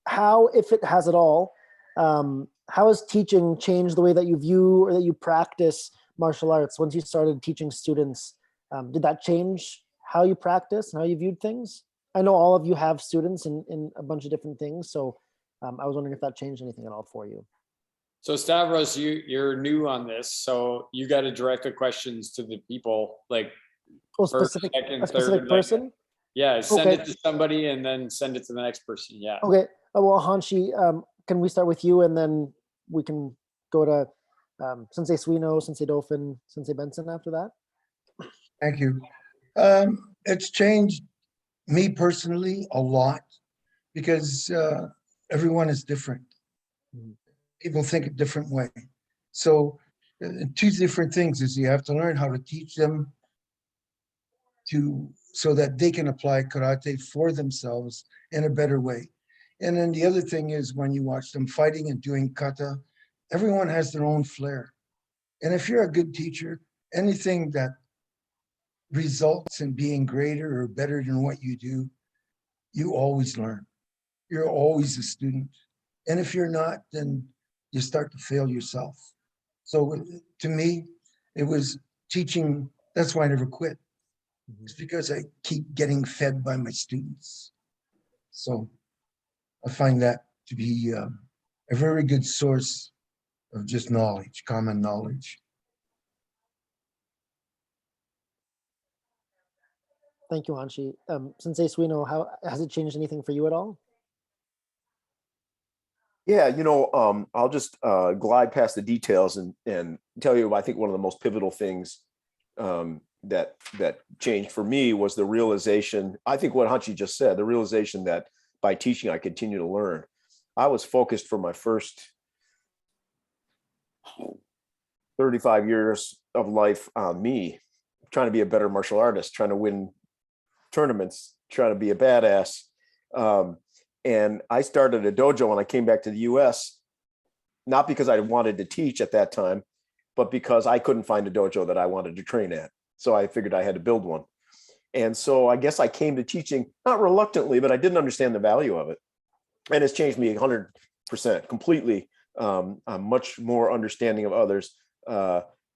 how, if it has at all, how has teaching changed the way that you view or that you practice martial arts? Once you started teaching students, did that change how you practice and how you viewed things? I know all of you have students in a bunch of different things, so I was wondering if that changed anything at all for you. So Stavros, you're new on this, so you got to direct the questions to the people, like Oh, first, specific, second, a specific third, person? Yeah, send Okay. it to somebody and then send it to the next person. Yeah. Okay. Well, Hanshi, can we start with you and then we can go to Sensei Suino, Sensei Dauphin, Sensei Benson after that? Thank you. It's changed me personally a lot because everyone is different. People think a different way. So two different things is you have to learn how to teach them so that they can apply karate for themselves in a better way. And then the other thing is when you watch them fighting and doing kata, everyone has their own flair. And if you're a good teacher, anything that results in being greater or better than what you do, you always learn. You're always a student. And if you're not, then you start to fail yourself. So to me, it was teaching. That's why I never quit. It's because I keep getting fed by my students. So I find that to be a very good source of just knowledge, common knowledge. Thank you, Hanshi. Sensei Suino, how has it changed anything for you at all? Yeah, I'll just glide past the details and tell you, I think one of the most pivotal things that changed for me was the realization, I think what Hanshi just said, the realization that by teaching, I continue to learn. I was focused for my first 35 years of life on me, trying to be a better martial artist, trying to win tournaments, trying to be a badass. And I started a dojo when I came back to the US, not because I wanted to teach at that time, but because I couldn't find a dojo that I wanted to train at. So I figured I had to build one. And so I guess I came to teaching, not reluctantly, but I didn't understand the value of it. And it's changed me 100% completely. I'm much more understanding of others,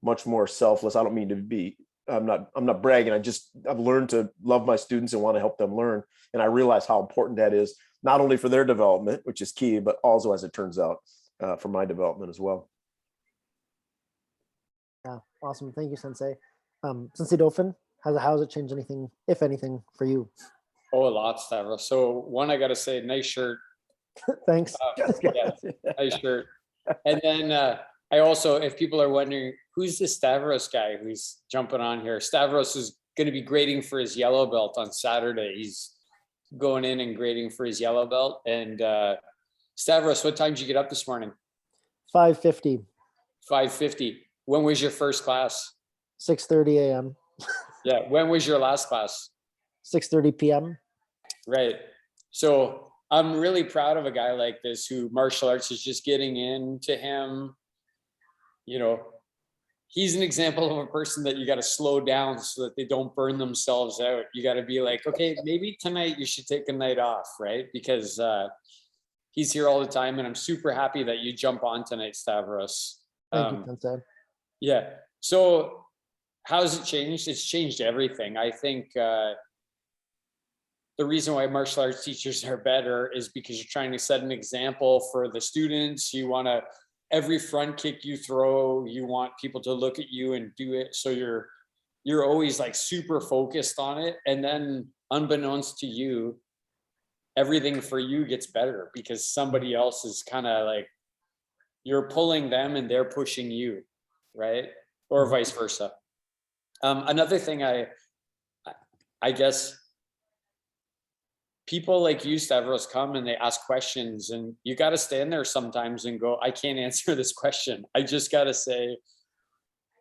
much more selfless. I don't mean to be, I'm not bragging. I've learned to love my students and want to help them learn. And I realize how important that is, not only for their development, which is key, but also, as it turns out, for my development as well. Yeah, awesome. Thank you, Sensei. Sensei Dauphin, how has it changed anything, if anything, for you? Oh, a lot, Stavros. So one, I got to say, nice shirt. Thanks. Yeah, nice shirt. And then I also, if people are wondering, who's this Stavros guy who's jumping on here? Stavros is going to be grading for his yellow belt on Saturday. He's going in and grading for his yellow belt. And Stavros, what time did you get up this morning? 5:50. 5:50. When was your first class? 6:30 a.m. Yeah. When was your last class? 6:30 p.m. Right. So I'm really proud of a guy like this who martial arts is just getting into him. You know, he's an example of a person that you got to slow down so that they don't burn themselves out. You got to be like, okay, maybe tonight you should take a night off, right? Because he's here all the time, and I'm super happy that you jump on tonight, Stavros. Thank you, Sensei. Yeah. So how has it changed? It's changed everything. I think the reason why martial arts teachers are better is because you're trying to set an example for the students. You want to, every front kick you throw, you want people to look at you and do it. So you're always like super focused on it. And then unbeknownst to you, everything for you gets better because somebody else is kind of like, you're pulling them and they're pushing you, right? Or vice versa. Another thing I guess people like you, Stavros, come and they ask questions, and you got to stand there sometimes and go, I can't answer this question. I just got to say,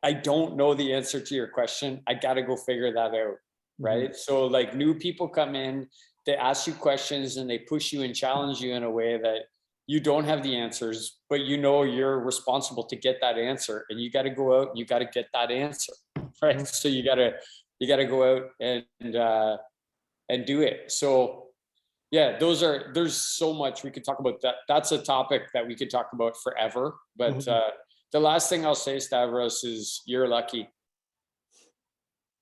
I don't know the answer to your question. I got to go figure that out. Right. So like new people come in, they ask you questions and they push you and challenge you in a way that you don't have the answers, but you know you're responsible to get that answer, and you got to go out and you got to get that answer. Right. So you got to go out and do it. So yeah, there's so much we could talk about. That's a topic that we could talk about forever. But the last thing I'll say, Stavros, is you're lucky.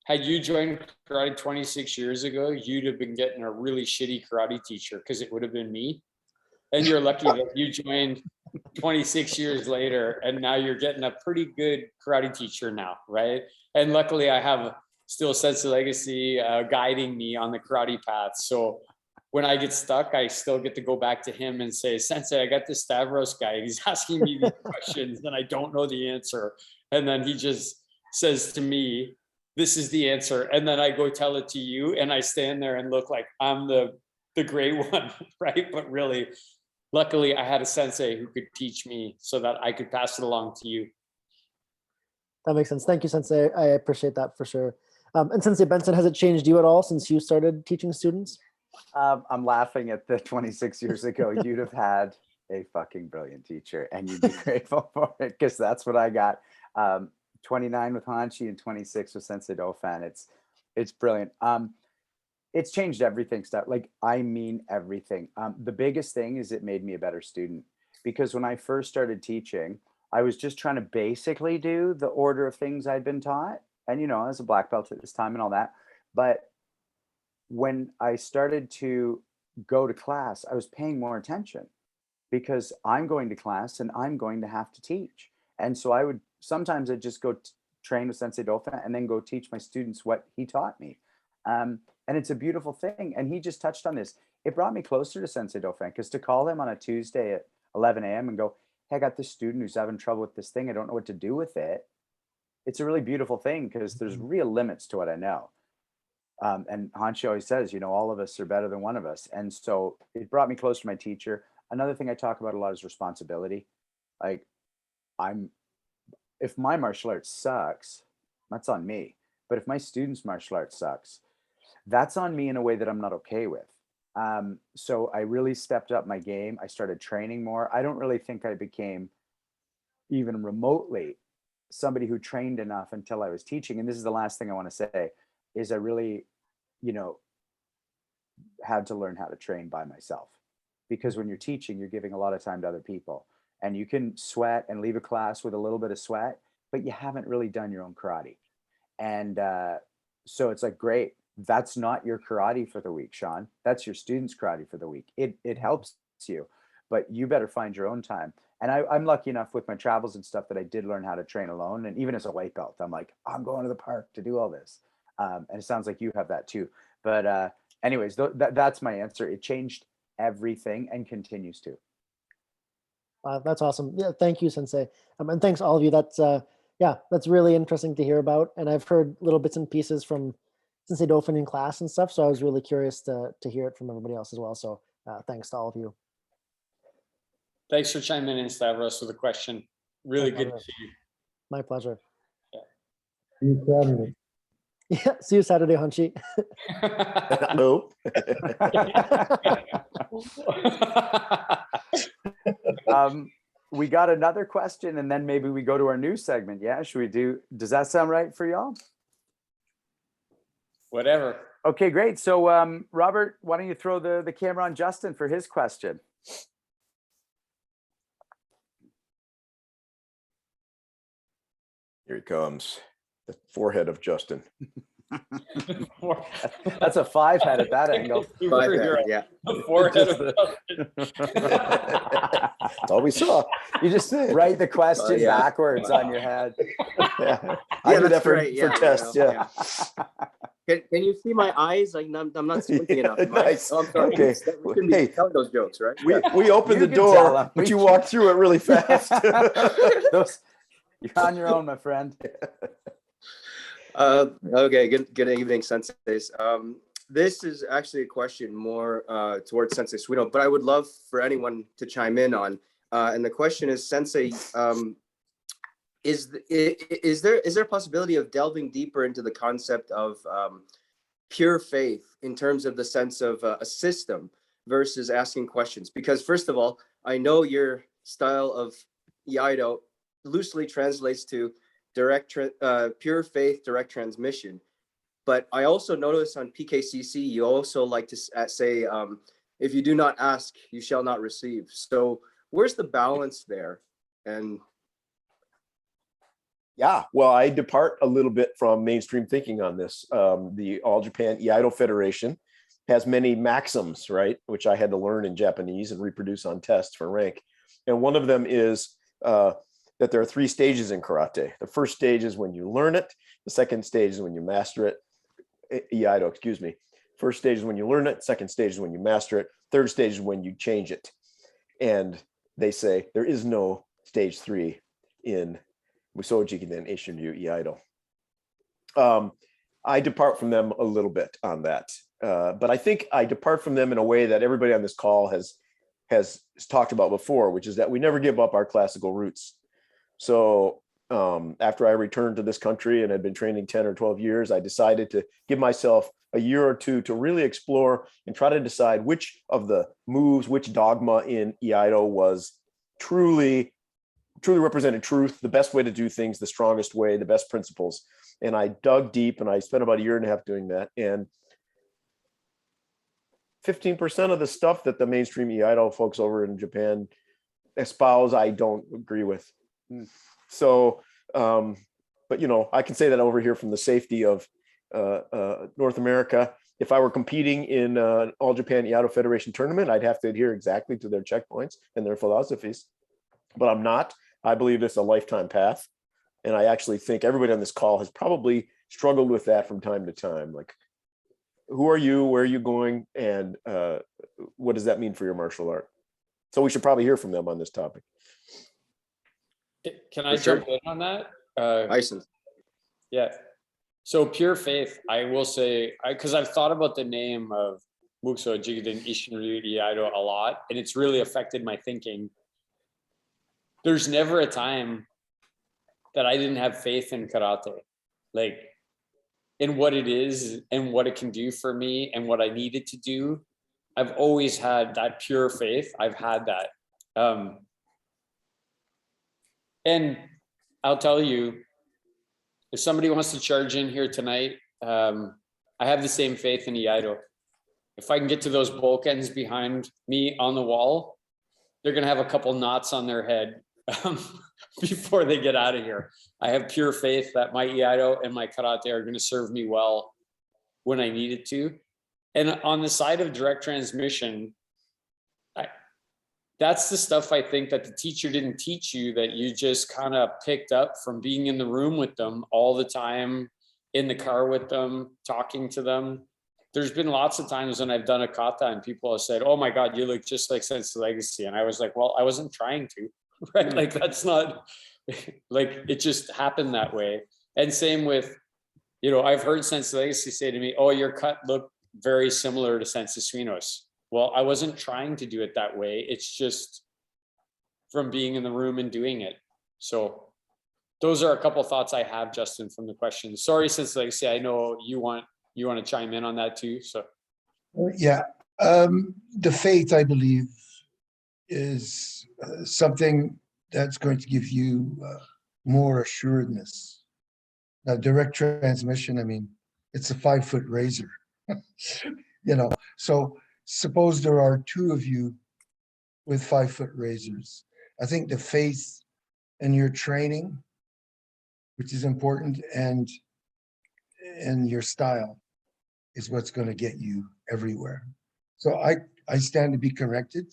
Had you joined karate 26 years ago, you'd have been getting a really shitty karate teacher because it would have been me. And you're lucky that you joined 26 years later, and now you're getting a pretty good karate teacher now, right? And luckily I have still Sensei Legacy guiding me on the karate path. So when I get stuck, I still get to go back to him and say, Sensei, I got this Stavros guy. He's asking me these questions and I don't know the answer. And then he just says to me, this is the answer. And then I go tell it to you, and I stand there and look like I'm the great one, right? But really, luckily I had a sensei who could teach me so that I could pass it along to you. That makes sense. Thank you, Sensei. I appreciate that for sure. And Sensei Benson, has it changed you at all since you started teaching students? I'm laughing at the 26 years ago. You'd have had a fucking brilliant teacher, and you'd be grateful for it, because that's what I got. 29 with Hanshi and 26 with Sensei Dauphin. It's brilliant. It's changed everything, stuff. Like, I mean everything. The biggest thing is it made me a better student, because when I first started teaching, I was just trying to basically do the order of things I'd been taught. And, you know, I was a black belt at this time and all that. But when I started to go to class, I was paying more attention, because I'm going to class and I'm going to have to teach. And so sometimes I'd just go train with Sensei Dauphin and then go teach my students what he taught me. And it's a beautiful thing. And he just touched on this. It brought me closer to Sensei Dauphin, because to call him on a Tuesday at 11 a.m. and go, hey, I got this student who's having trouble with this thing. I don't know what to do with it. It's a really beautiful thing, because there's real limits to what I know. And Hanshi always says, you know, all of us are better than one of us. And so it brought me close to my teacher. Another thing I talk about a lot is responsibility. Like, if my martial arts sucks, that's on me. But if my students' martial arts sucks, that's on me in a way that I'm not okay with. So I really stepped up my game. I started training more. I don't really think I became even remotely somebody who trained enough until I was teaching. And this is the last thing I want to say is I really, you know, had to learn how to train by myself, because when you're teaching, you're giving a lot of time to other people, and you can sweat and leave a class with a little bit of sweat, but you haven't really done your own karate. And so it's like, great, that's not your karate for the week, Sean. That's your student's karate for the week. It helps you, but you better find your own time. And I'm lucky enough with my travels and stuff that I did learn how to train alone. And even as a white belt, I'm like, I'm going to the park to do all this. And it sounds like you have that too. But anyways, that's my answer. It changed everything and continues to. That's awesome. Yeah, thank you, Sensei. And thanks all of you. That's yeah, that's really interesting to hear about. And I've heard little bits and pieces from Sensei Dauphin in class and stuff. So I was really curious to hear it from everybody else as well. So thanks to all of you. Thanks for chiming in, Stavros, with a question. Really good to see you. My pleasure. See you Saturday. Yeah, see you Saturday, Hunchi. No. We got another question, and then maybe we go to our news segment. Yeah, should we do? Does that sound right for y'all? Whatever. Okay, great. So Robert, why don't you throw the camera on Justin for his question? Here he comes. The forehead of Justin. That's a 5 head at that angle. Yeah. The forehead of That's all we saw. You just write the question yeah. backwards on your head. Yeah. I do that that's for, right, for yeah, tests. you know, Yeah. Can you see my eyes? Like I'm not squinting enough. Am I? Nice. Oh, I'm sorry. Okay. We shouldn't Hey. be telling those jokes, right? We opened You the can tell door, him. but you walked through it really fast. You're on your own, my friend. Okay. Good evening, senseis. This is actually a question more towards Sensei Suino, but I would love for anyone to chime in on. And the question is, Sensei, is there a possibility of delving deeper into the concept of pure faith in terms of the sense of a system versus asking questions? Because first of all, I know your style of Iaido loosely translates to pure faith, direct transmission. But I also notice on PKCC, you also like to say, if you do not ask, you shall not receive. So where's the balance there? And Yeah, well, I depart a little bit from mainstream thinking on this. The All Japan Iaido Federation has many maxims, right, which I had to learn in Japanese and reproduce on tests for rank. And one of them is that there are 3 stages in karate. The first stage is when you learn it. The second stage is when you master it. Iaido, excuse me. First stage is when you learn it. Second stage is when you master it. Third stage is when you change it. And they say there is no stage 3 in Musoji then Isshinryu Iaido. I depart from them a little bit on that. But I think I depart from them in a way that everybody on this call has talked about before, which is that we never give up our classical roots. So after I returned to this country and had been training 10 or 12 years, I decided to give myself a year or two to really explore and try to decide which of the moves, which dogma in Iaido was truly represented truth, the best way to do things, the strongest way, the best principles. And I dug deep, and I spent about a year and a half doing that. And 15% of the stuff that the mainstream Iaido folks over in Japan espouse, I don't agree with. So, but you know, I can say that over here from the safety of North America. If I were competing in an All Japan Iaido Federation tournament, I'd have to adhere exactly to their checkpoints and their philosophies. But I'm not. I believe it's a lifetime path. And I actually think everybody on this call has probably struggled with that from time to time. Like, who are you? Where are you going? And what does that mean for your martial art? So we should probably hear from them on this topic. Can I jump in on that? license. Yeah. So pure faith, I will say, because I've thought about the name of Muso Jigiden Isshinryu Iaido a lot, and it's really affected my thinking. There's never a time that I didn't have faith in karate, like in what it is and what it can do for me and what I needed to do. I've always had that pure faith. I've had that. And I'll tell you, if somebody wants to charge in here tonight, I have the same faith in Iaido. If I can get to those bulkheads behind me on the wall, they're going to have a couple knots on their head before they get out of here. I have pure faith that my Iaido and my karate are going to serve me well when I need it to. And on the side of direct transmission, that's the stuff I think that the teacher didn't teach you, that you just kind of picked up from being in the room with them all the time, in the car with them, talking to them. There's been lots of times when I've done a kata and people have said, "Oh my God, you look just like Sensei Legacy." And I was like, well, I wasn't trying to, right? Like, that's not, like, it just happened that way. And same with, you know, I've heard Sensei Legacy say to me, "Oh, your cut looked very similar to Sensei Suino's." Well, I wasn't trying to do it that way. It's just from being in the room and doing it. So those are a couple of thoughts I have, Justin, from the question. Sorry, Sensei Legacy, I know you want to chime in on that too. So Yeah, the faith, I believe, is something that's going to give you more assuredness. Now, direct transmission, I mean, it's a 5-foot razor, you know. So suppose there are 2 of you with 5-foot razors. I think the faith in your training, which is important, and your style is what's going to get you everywhere. So I stand to be corrected,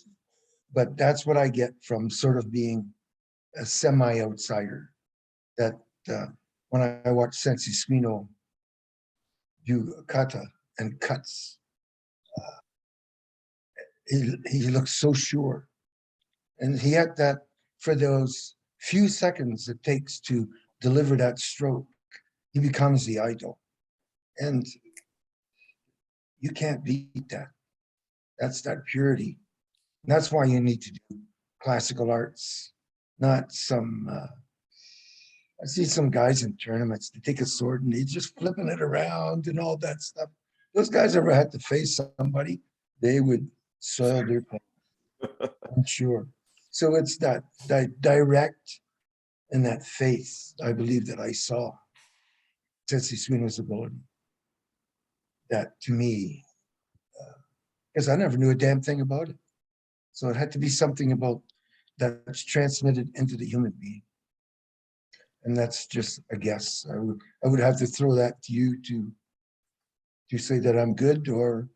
but that's what I get from sort of being a semi-outsider. That when I watch Sensei Suino do kata and cuts, he looks so sure. And he had that, for those few seconds it takes to deliver that stroke, he becomes the idol. And you can't beat that. That's that purity. And that's why you need to do classical arts, not some, I see some guys in tournaments, they take a sword and they're just flipping it around and all that stuff. Those guys ever had to face somebody, they would soil their clothes, I'm sure. So it's that direct and that faith, I believe, that I saw Sensei Suino's ability. That to me, because I never knew a damn thing about it. So it had to be something about that's transmitted into the human being. And that's just a guess. I would have to throw that to you to say that I'm good, or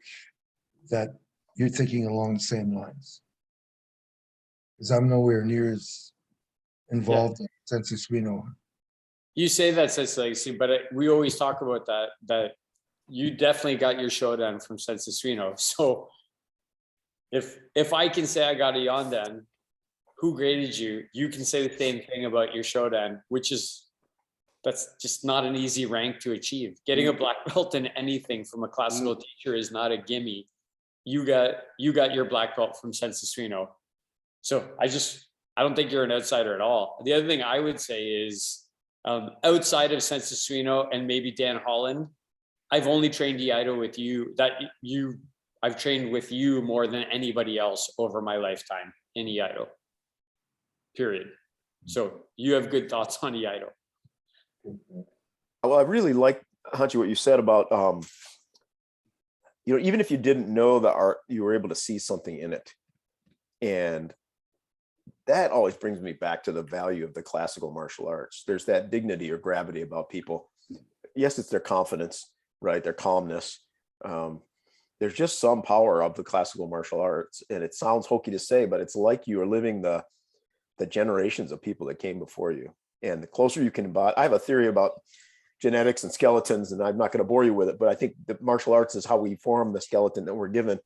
that you're thinking along the same lines. Because I'm nowhere near as involved in Sensei Suino. you say that, Sensei Legacy, but we always talk about that you definitely got your Shodan from Sensei Suino. So if I can say I got a Yondan, who graded you? You can say the same thing about your Shodan, that's just not an easy rank to achieve. Getting a black belt in anything from a classical teacher is not a gimme. You got your black belt from Sensei Suino. So I don't think you're an outsider at all. The other thing I would say is, outside of Sensei Suino and maybe Dan Holland, I've only trained Iaido with you. I've trained with you more than anybody else over my lifetime in Iaido. Period. So you have good thoughts on Iaido. Well, I really like, Hachi, what you said about, even if you didn't know the art, you were able to see something in it. And that always brings me back to the value of the classical martial arts. There's that dignity or gravity about people. Yes, it's their confidence, right? Their calmness. There's just some power of the classical martial arts. And it sounds hokey to say, but it's like you are living the generations of people that came before you. And the closer you can embody, I have a theory about genetics and skeletons, and I'm not going to bore you with it, but I think the martial arts is how we form the skeleton that we're given.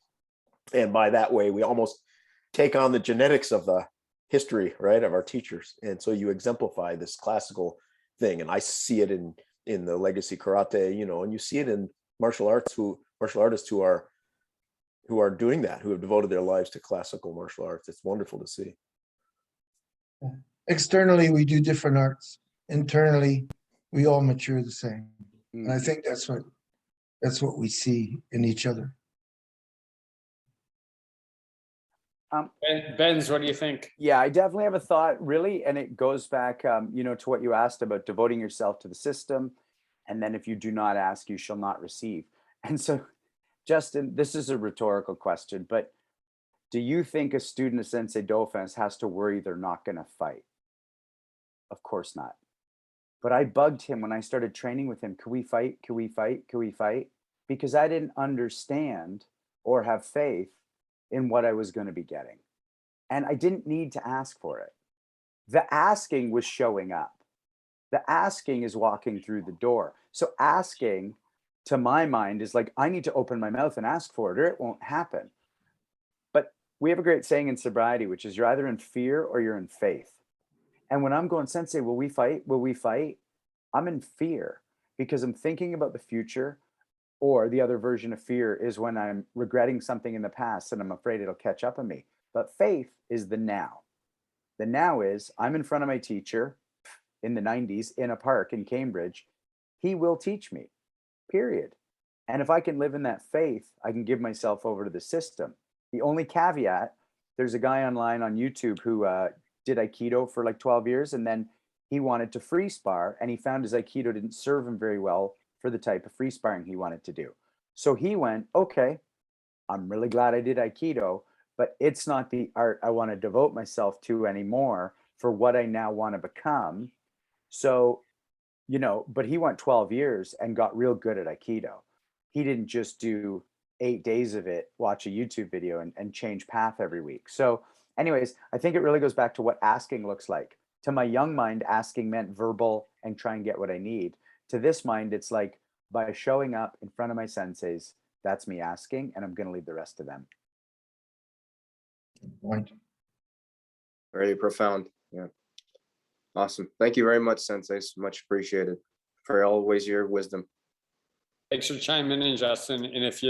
And by that way, we almost take on the genetics of the history, right, of our teachers. And so you exemplify this classical thing. And I see it in the legacy karate, and you see it in martial artists who are doing that, who have devoted their lives to classical martial arts. It's wonderful to see. Externally, we do different arts. Internally, we all mature the same. And I think that's what we see in each other. Benz, what do you think? Yeah, I definitely have a thought, really, and it goes back, to what you asked about devoting yourself to the system, and then if you do not ask, you shall not receive. And so, Justin, this is a rhetorical question, but do you think a student of Sensei Dauphin's has to worry they're not going to fight? Of course not. But I bugged him when I started training with him. Can we fight? Can we fight? Can we fight? Because I didn't understand or have faith in what I was going to be getting. And I didn't need to ask for it. The asking was showing up. The asking is walking through the door. So asking, to my mind, is like, I need to open my mouth and ask for it, or it won't happen. But we have a great saying in sobriety, which is you're either in fear or you're in faith. And when I'm going, Sensei, will we fight? Will we fight? I'm in fear because I'm thinking about the future. Or the other version of fear is when I'm regretting something in the past and I'm afraid it'll catch up on me. But faith is the now. The now is I'm in front of my teacher in the 90s in a park in Cambridge. He will teach me, period. And if I can live in that faith, I can give myself over to the system. The only caveat, there's a guy online on YouTube who did Aikido for like 12 years, and then he wanted to free spar, and he found his Aikido didn't serve him very well for the type of free sparring he wanted to do. So he went, okay, I'm really glad I did Aikido, but it's not the art I want to devote myself to anymore for what I now want to become. So, but he went 12 years and got real good at Aikido. He didn't just do 8 days of it, watch a YouTube video and change path every week. So anyways, I think it really goes back to what asking looks like. To my young mind, asking meant verbal and try and get what I need. To this mind, it's like by showing up in front of my senseis, that's me asking, and I'm going to leave the rest to them. Point. Very profound. Yeah. Awesome. Thank you very much, Sensei. Much appreciated for always your wisdom. Thanks for chiming in, Justin. And if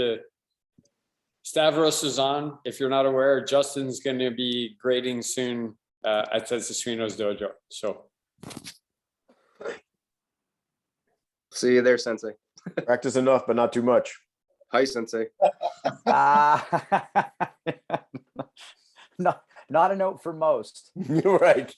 Stavros is on, if you're not aware, Justin's going to be grading soon at Sensei Suino's dojo. So see you there, Sensei. Practice enough, but not too much. Hi, Sensei. Not a note for most. You're right.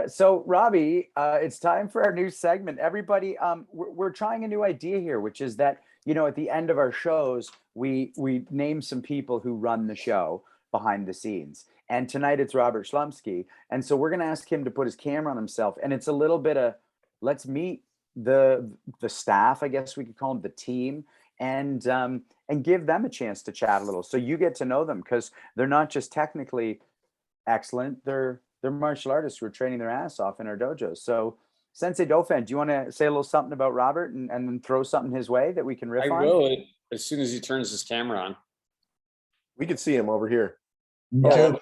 So Robbie, it's time for our new segment. Everybody, we're trying a new idea here, which is that, at the end of our shows, we name some people who run the show behind the scenes. And tonight it's Robert Schlumsky. And so we're going to ask him to put his camera on himself. And it's a little bit of, let's meet the staff, I guess we could call them, the team, and give them a chance to chat a little. So you get to know them, because they're not just technically excellent. They're martial artists who are training their ass off in our dojos. So Sensei Dauphin, do you want to say a little something about Robert and then throw something his way that we can riff on? I will, as soon as he turns his camera on. We can see him over here. Me Oh, too.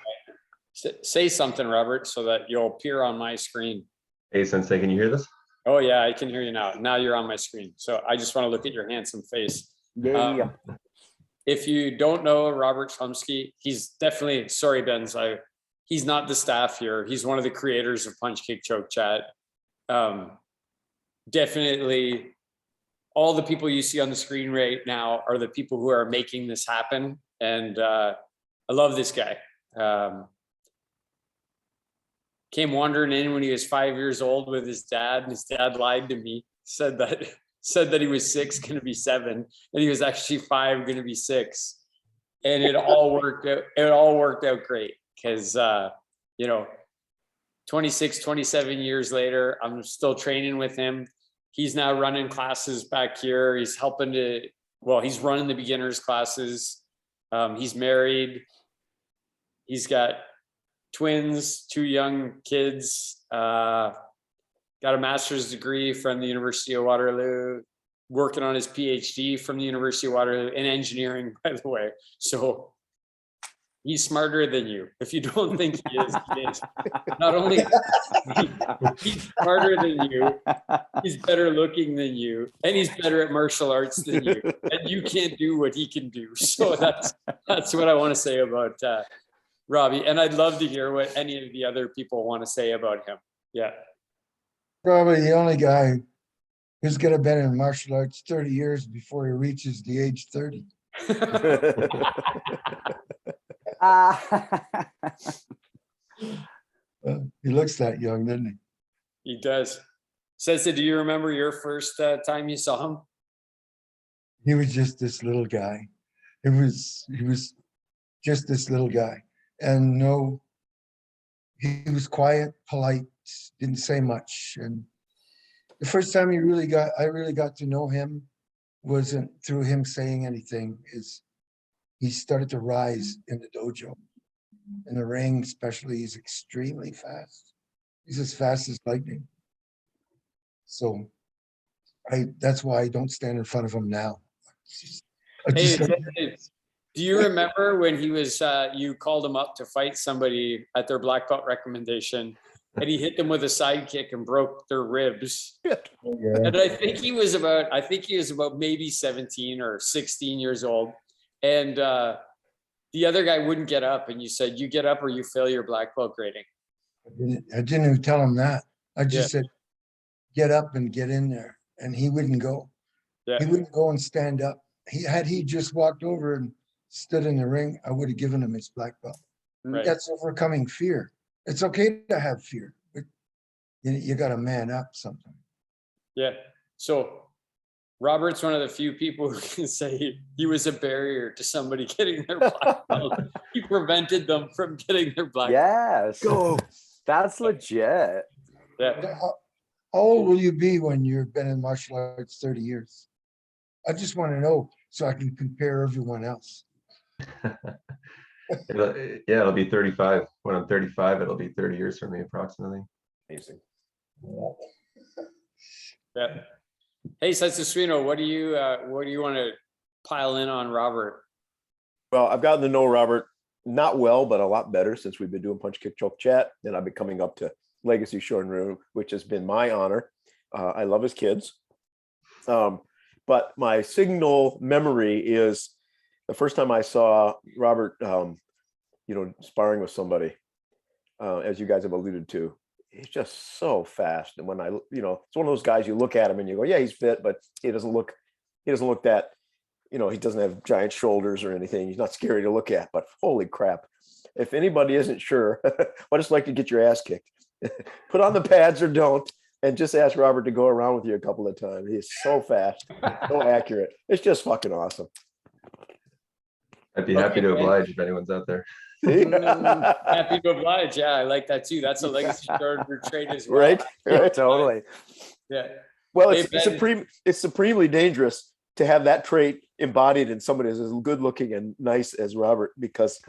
say something, Robert, so that you'll appear on my screen. Hey, Sensei, can you hear this? Oh yeah, I can hear you now. Now you're on my screen. So I just want to look at your handsome face. Yeah. If you don't know Robert Schlumsky, he's definitely, sorry, Benz, he's not the staff here. He's one of the creators of Punch Kick Choke Chat. Definitely all the people you see on the screen right now are the people who are making this happen. And I love this guy. Came wandering in when he was 5 years old with his dad, and his dad lied to me, said that he was 6, going to be 7, and he was actually 5, going to be 6. And it all worked out. It all worked out great because, 26, 27 years later, I'm still training with him. He's now running classes back here. He's he's running the beginners classes. He's married. He's got twins, 2 young kids, got a master's degree from the University of Waterloo, working on his PhD from the University of Waterloo in engineering, by the way. So he's smarter than you. If you don't think he is, he is. Not only he's smarter than you, he's better looking than you, and he's better at martial arts than you. And you can't do what he can do. So that's what I want to say about Robbie. And I'd love to hear what any of the other people want to say about him. Yeah. Probably the only guy who's gonna been in martial arts 30 years before he reaches the age 30. He looks that young, doesn't he? He does. Sensei, do you remember your first time you saw him? He was just this little guy. He was just this little guy. And no, he was quiet, polite, didn't say much. And the first time I really got to know him wasn't through him saying anything, is he started to rise in the dojo. In the ring, especially, he's extremely fast. He's as fast as lightning. So that's why I don't stand in front of him now. Hey, do you remember when he was, you called him up to fight somebody at their black belt recommendation, and he hit them with a sidekick and broke their ribs? And I think he was about maybe 17 or 16 years old. And the other guy wouldn't get up, and you said, you get up or you fail your black belt grading. I didn't even tell him that. I just said, get up and get in there. And he wouldn't go. Yeah. He wouldn't go and stand up. He just walked over and stood in the ring, I would have given him his black belt. Right. That's overcoming fear. It's okay to have fear, but you got to man up sometimes. Yeah. So Robert's one of the few people who can say he was a barrier to somebody getting their black belt. He prevented them from getting their black belt. Yes. Go. That's legit. Yeah. How old will you be when you've been in martial arts 30 years? I just want to know so I can compare everyone else. It'll be 35. When I'm 35, it'll be 30 years for me approximately. Amazing. Yeah. Hey, Sensei Suino, what do you want to pile in on Robert? Well, I've gotten to know Robert not well, but a lot better since we've been doing Punch Kick Choke Chat, and I've been coming up to Legacy Shorin-ryu, which has been my honor. I love his kids. But my signal memory is the first time I saw Robert, sparring with somebody, as you guys have alluded to. He's just so fast. And when it's one of those guys, you look at him and you go, yeah, he's fit, but he doesn't look that, he doesn't have giant shoulders or anything. He's not scary to look at, but holy crap. If anybody isn't sure what it's like to get your ass kicked, put on the pads or don't, and just ask Robert to go around with you a couple of times. He's so fast, so accurate. It's just fucking awesome. I'd be happy to oblige if anyone's out there. Happy to oblige. Yeah, I like that too. That's a Legacy Shorin trait as well. Right? Yeah, totally. Yeah. Well, Hey, it's supremely dangerous to have that trait embodied in somebody as good looking and nice as Robert, because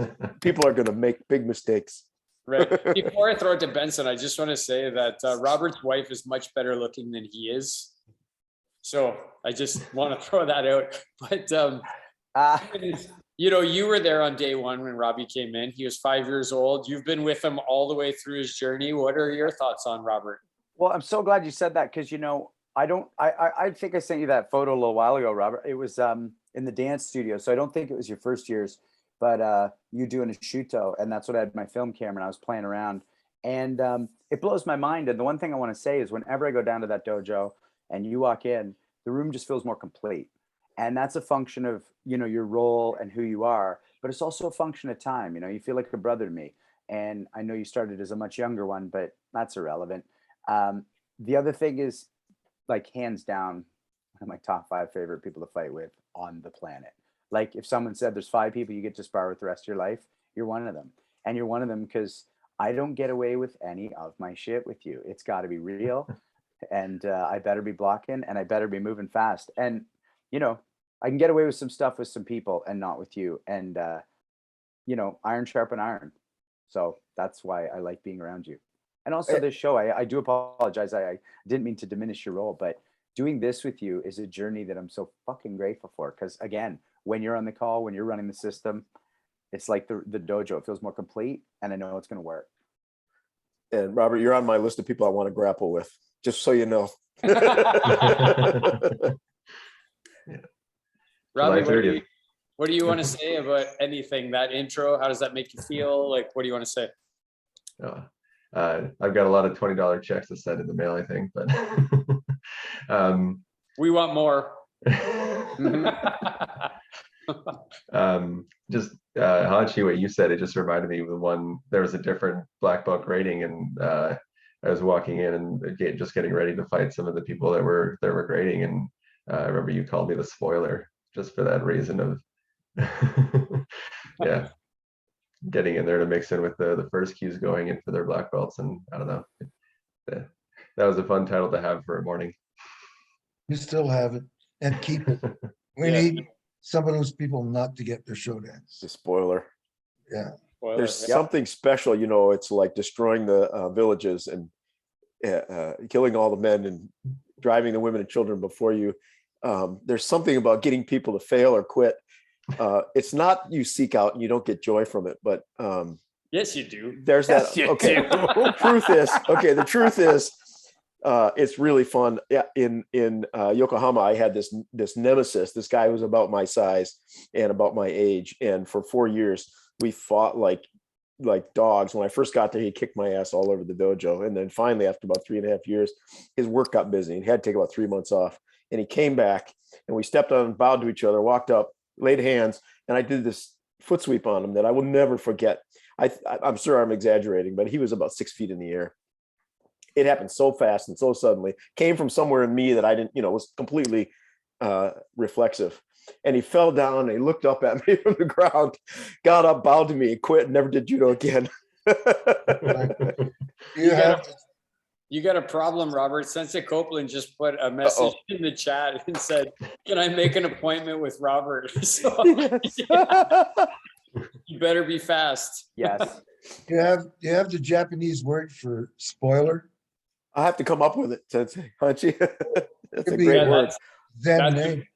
people are going to make big mistakes. Right. Before I throw it to Benson, I just want to say that Robert's wife is much better looking than he is. So I just want to throw that out. But you were there on day one when Robbie came in. He was 5 years old. You've been with him all the way through his journey. What are your thoughts on Robert? Well, I'm so glad you said that, because I think I sent you that photo a little while ago, Robert. It was in the dance studio, so I don't think it was your first years, but you doing a shuto, and that's what I had my film camera, and I was playing around, and it blows my mind. And the one thing I want to say is, whenever I go down to that dojo and you walk in, the room just feels more complete, and that's a function of your role and who you are, but it's also a function of time. You feel like a brother to me, and I know you started as a much younger one, but that's irrelevant. The other thing is, like, hands down, one of my top 5 favorite people to fight with on the planet. Like, if someone said there's 5 people you get to spar with the rest of your life, you're one of them. And you're one of them because I don't get away with any of my shit with you. It's got to be real. And I better be blocking, and I better be moving fast. And, I can get away with some stuff with some people and not with you. And, iron sharpen iron. So that's why I like being around you. And also this show, I do apologize. I didn't mean to diminish your role, but doing this with you is a journey that I'm so fucking grateful for. Because again, when you're on the call, when you're running the system, it's like the dojo. It feels more complete, and I know it's going to work. And Robert, you're on my list of people I want to grapple with, just so you know. Robbie, what do you want to say about anything, that intro? How does that make you feel? Like, what do you want to say? I've got a lot of $20 checks to send in the mail, I think, but we want more. Just Hachi, what you said, it just reminded me of the one. There was a different black belt grading, and I was walking in and just getting ready to fight some of the people that were grading, and I remember you called me the spoiler just for that reason of yeah, getting in there to mix in with the first cues going in for their black belts, and I don't know. That was a fun title to have for a morning. You still have it and keep it. We Yeah. need some of those people not to get their show The dance. spoiler. Yeah. Spoiler, There's yeah. something special, you know, it's like destroying the villages and killing all the men and driving the women and children before you. There's something about getting people to fail or quit. It's not you seek out and you don't get joy from it, but Yes, you do. there's Yes, that. you Okay. do. The truth is, it's really fun. Yeah, in Yokohama, I had this nemesis. This guy was about my size and about my age, and for 4 years we fought like dogs. When I first got there, he kicked my ass all over the dojo, and then finally, after about 3.5 years, his work got busy. He had to take about 3 months off, and he came back, and we stepped on, bowed to each other, walked up, laid hands, and I did this foot sweep on him that I will never forget. I'm sure I'm exaggerating, but he was about 6 feet in the air. It happened so fast and so suddenly, came from somewhere in me that I didn't, was completely reflexive. And he fell down and he looked up at me from the ground, got up, bowed to me, and quit, and never did judo again. You got a problem, Robert. Sensei Copeland just put a message in the chat and said, "Can I make an appointment with Robert?" So you better be fast. Yes. You have the Japanese word for spoiler. I have to come up with it, Sensei. Hachi. That's a Could be- great Yeah, word. Zen That's name.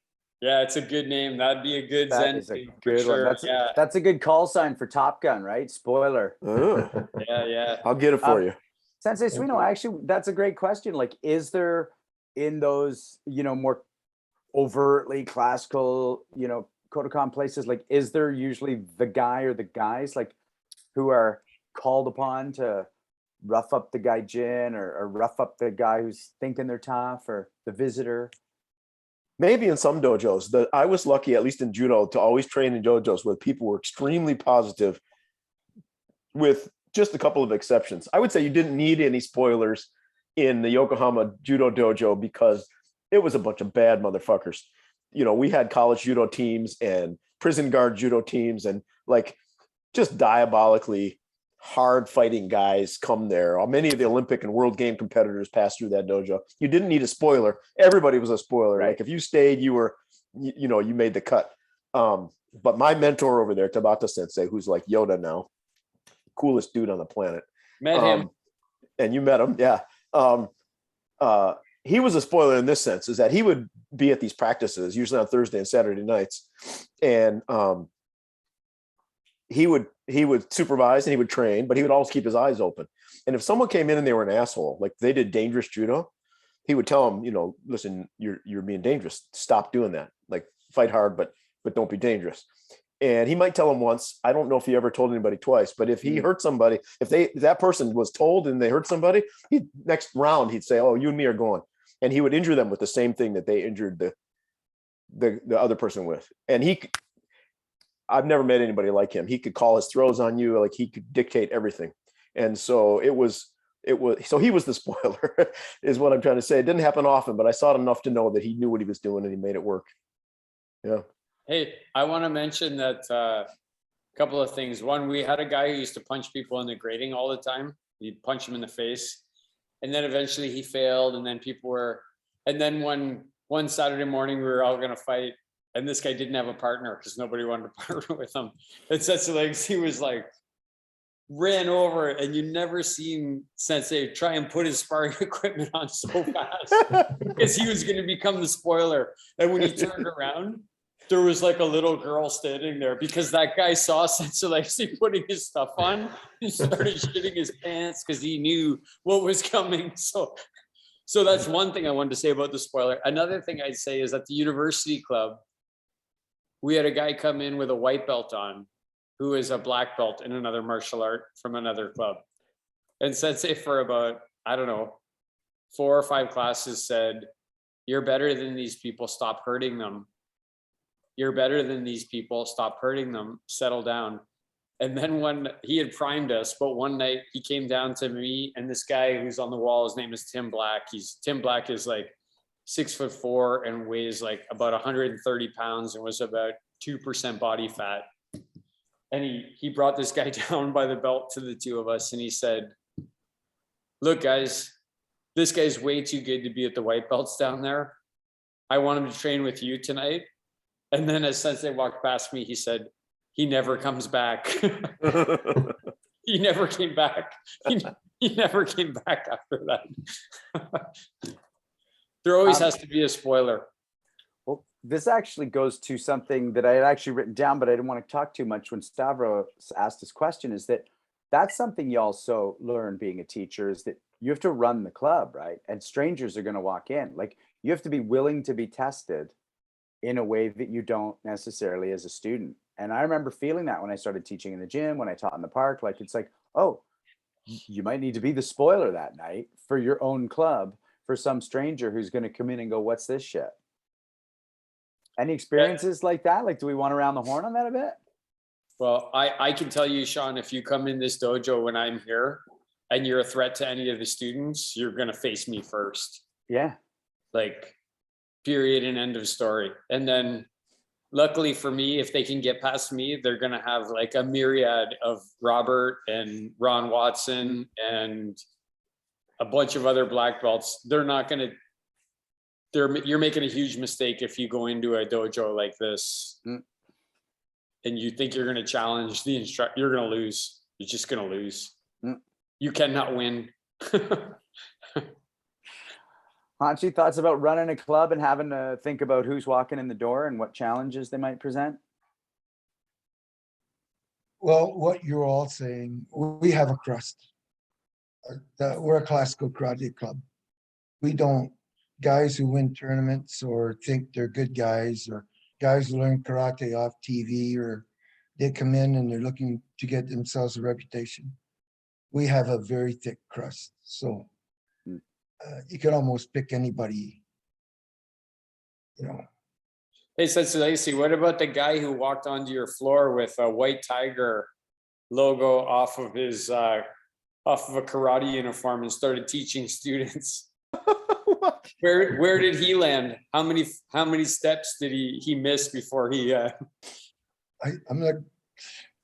Yeah, it's a good name. That'd be a good That Zen is a name for good one. sure. Yeah, That's a good call sign for Top Gun, right? Spoiler. Oh, yeah. I'll get it for you. Sensei Thank Suino, actually, that's a great question. Like, is there in those, more overtly classical, Kodokan places, like, is there usually the guy or the guys like who are called upon to rough up the gaijin or rough up the guy who's thinking they're tough, or the visitor? Maybe in some dojos. I was lucky, at least in judo, to always train in dojos where people were extremely positive, with just a couple of exceptions. I would say you didn't need any spoilers in the Yokohama judo dojo because it was a bunch of bad motherfuckers. We had college judo teams and prison guard judo teams, and like just diabolically hard fighting guys come there. Many of the Olympic and world game competitors passed through that dojo. You didn't need a spoiler. Everybody was a spoiler. Right. Like if you stayed, you were, you made the cut. But my mentor over there, Tabata Sensei, who's like Yoda now, coolest dude on the planet. Met him. And you met him. Yeah. He was a spoiler in this sense, is that he would be at these practices, usually on Thursday and Saturday nights. And, he would supervise and he would train, but he would always keep his eyes open. And if someone came in and they were an asshole, like they did dangerous judo, he would tell them, listen, you're being dangerous. Stop doing that. Like fight hard, but don't be dangerous. And he might tell him once. I don't know if he ever told anybody twice, but if he hurt somebody, if that person was told and they hurt somebody, next round he'd say, "Oh, you and me are going," and he would injure them with the same thing that they injured the other person with. And I've never met anybody like him. He could call his throws on you, like he could dictate everything. And so so he was the spoiler, is what I'm trying to say. It didn't happen often, but I saw it enough to know that he knew what he was doing and he made it work. Yeah. Hey, I want to mention that a couple of things. One, we had a guy who used to punch people in the grading all the time. He'd punch him in the face. And then eventually he failed. And then one Saturday morning, we were all going to fight. And this guy didn't have a partner because nobody wanted to partner with him. And Sensei Legs, he was like, ran over, and you never seen Sensei try and put his sparring equipment on so fast because he was going to become the spoiler. And when he turned around, there was like a little girl standing there because that guy saw Sensei Legs putting his stuff on and started shitting his pants because he knew what was coming. So that's one thing I wanted to say about the spoiler. Another thing I'd say is at the university club, we had a guy come in with a white belt on who is a black belt in another martial art from another club. And Sensei for about, 4 or 5 classes said, "You're better than these people, stop hurting them." you're better than these people. Stop hurting them. Settle down. And then when he had primed us, but one night he came down to me and this guy who's on the wall, his name is Tim Black. Tim Black is like 6'4" and weighs like about 130 pounds and was about 2% body fat. And he brought this guy down by the belt to the two of us. And he said, look, guys, this guy's way too good to be at the white belts down there. I want him to train with you tonight. And then as Sensei walked past me, he said, he never comes back. He never came back. He never came back after that. There always has to be a spoiler. Well, this actually goes to something that I had actually written down, but I didn't want to talk too much when Stavros asked this question, is that that's something you also learn being a teacher, is that you have to run the club, right? And strangers are going to walk in. Like, you have to be willing to be tested in a way that you don't necessarily as a student. And I remember feeling that when I started teaching in the gym, when I taught in the park, like, it's like, oh, you might need to be the spoiler that night for your own club for some stranger who's going to come in and go, what's this shit? Any experiences like that? Like, do we want to round the horn on that a bit? Well, I can tell you, Sean, if you come in this dojo when I'm here and you're a threat to any of the students, you're going to face me first. Yeah. Like, period and end of story. And then luckily for me, if they can get past me, they're going to have like a myriad of Robert and Ron Watson and a bunch of other black belts. They're not going to, you're making a huge mistake if you go into a dojo like this and you think you're going to challenge the instructor. You're going to lose. You're just going to lose. You cannot win. Hanshi, thoughts about running a club and having to think about who's walking in the door and what challenges they might present? Well, what you're all saying, we have a crust. We're a classical karate club. We don't, guys who win tournaments or think they're good guys, or guys who learn karate off TV, or they come in and they're looking to get themselves a reputation. We have a very thick crust. So you could almost pick anybody, you know. Hey, Sensei Lacey, what about the guy who walked onto your floor with a white tiger logo off of his off of a karate uniform and started teaching students? Where did he land? How many steps did he miss before he I'm like,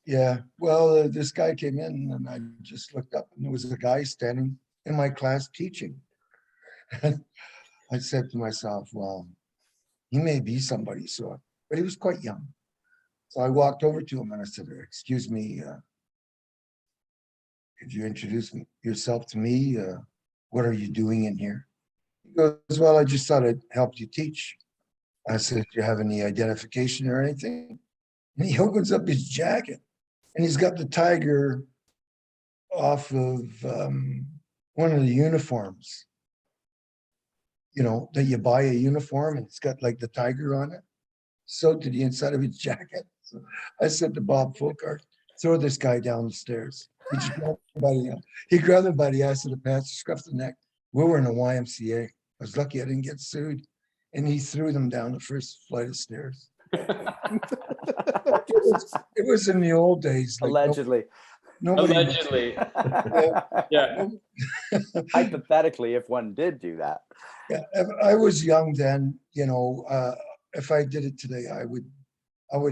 yeah, well, this guy came in and I just looked up and there was a guy standing in my class teaching. And I said to myself, well, he may be somebody, so, but he was quite young. So I walked over to him and I said, excuse me, could you introduce yourself to me? What are you doing in here? He goes, well, I just thought I'd help you teach. I said, do you have any identification or anything? And he opens up his jacket and he's got the tiger off of one of the uniforms, you know, that you buy a uniform and it's got like the tiger on it, sewed to the inside of his jacket. So I said to Bob Folkart, throw this guy down the stairs. He grabbed him by the ass of the pants, scruffed the neck. We were in a YMCA. I was lucky I didn't get sued. And he threw them down the first flight of stairs. It was in the old days. Like Allegedly. allegedly? Yeah. Hypothetically, if one did do that. Yeah, I was young then, you know, if I did it today, I would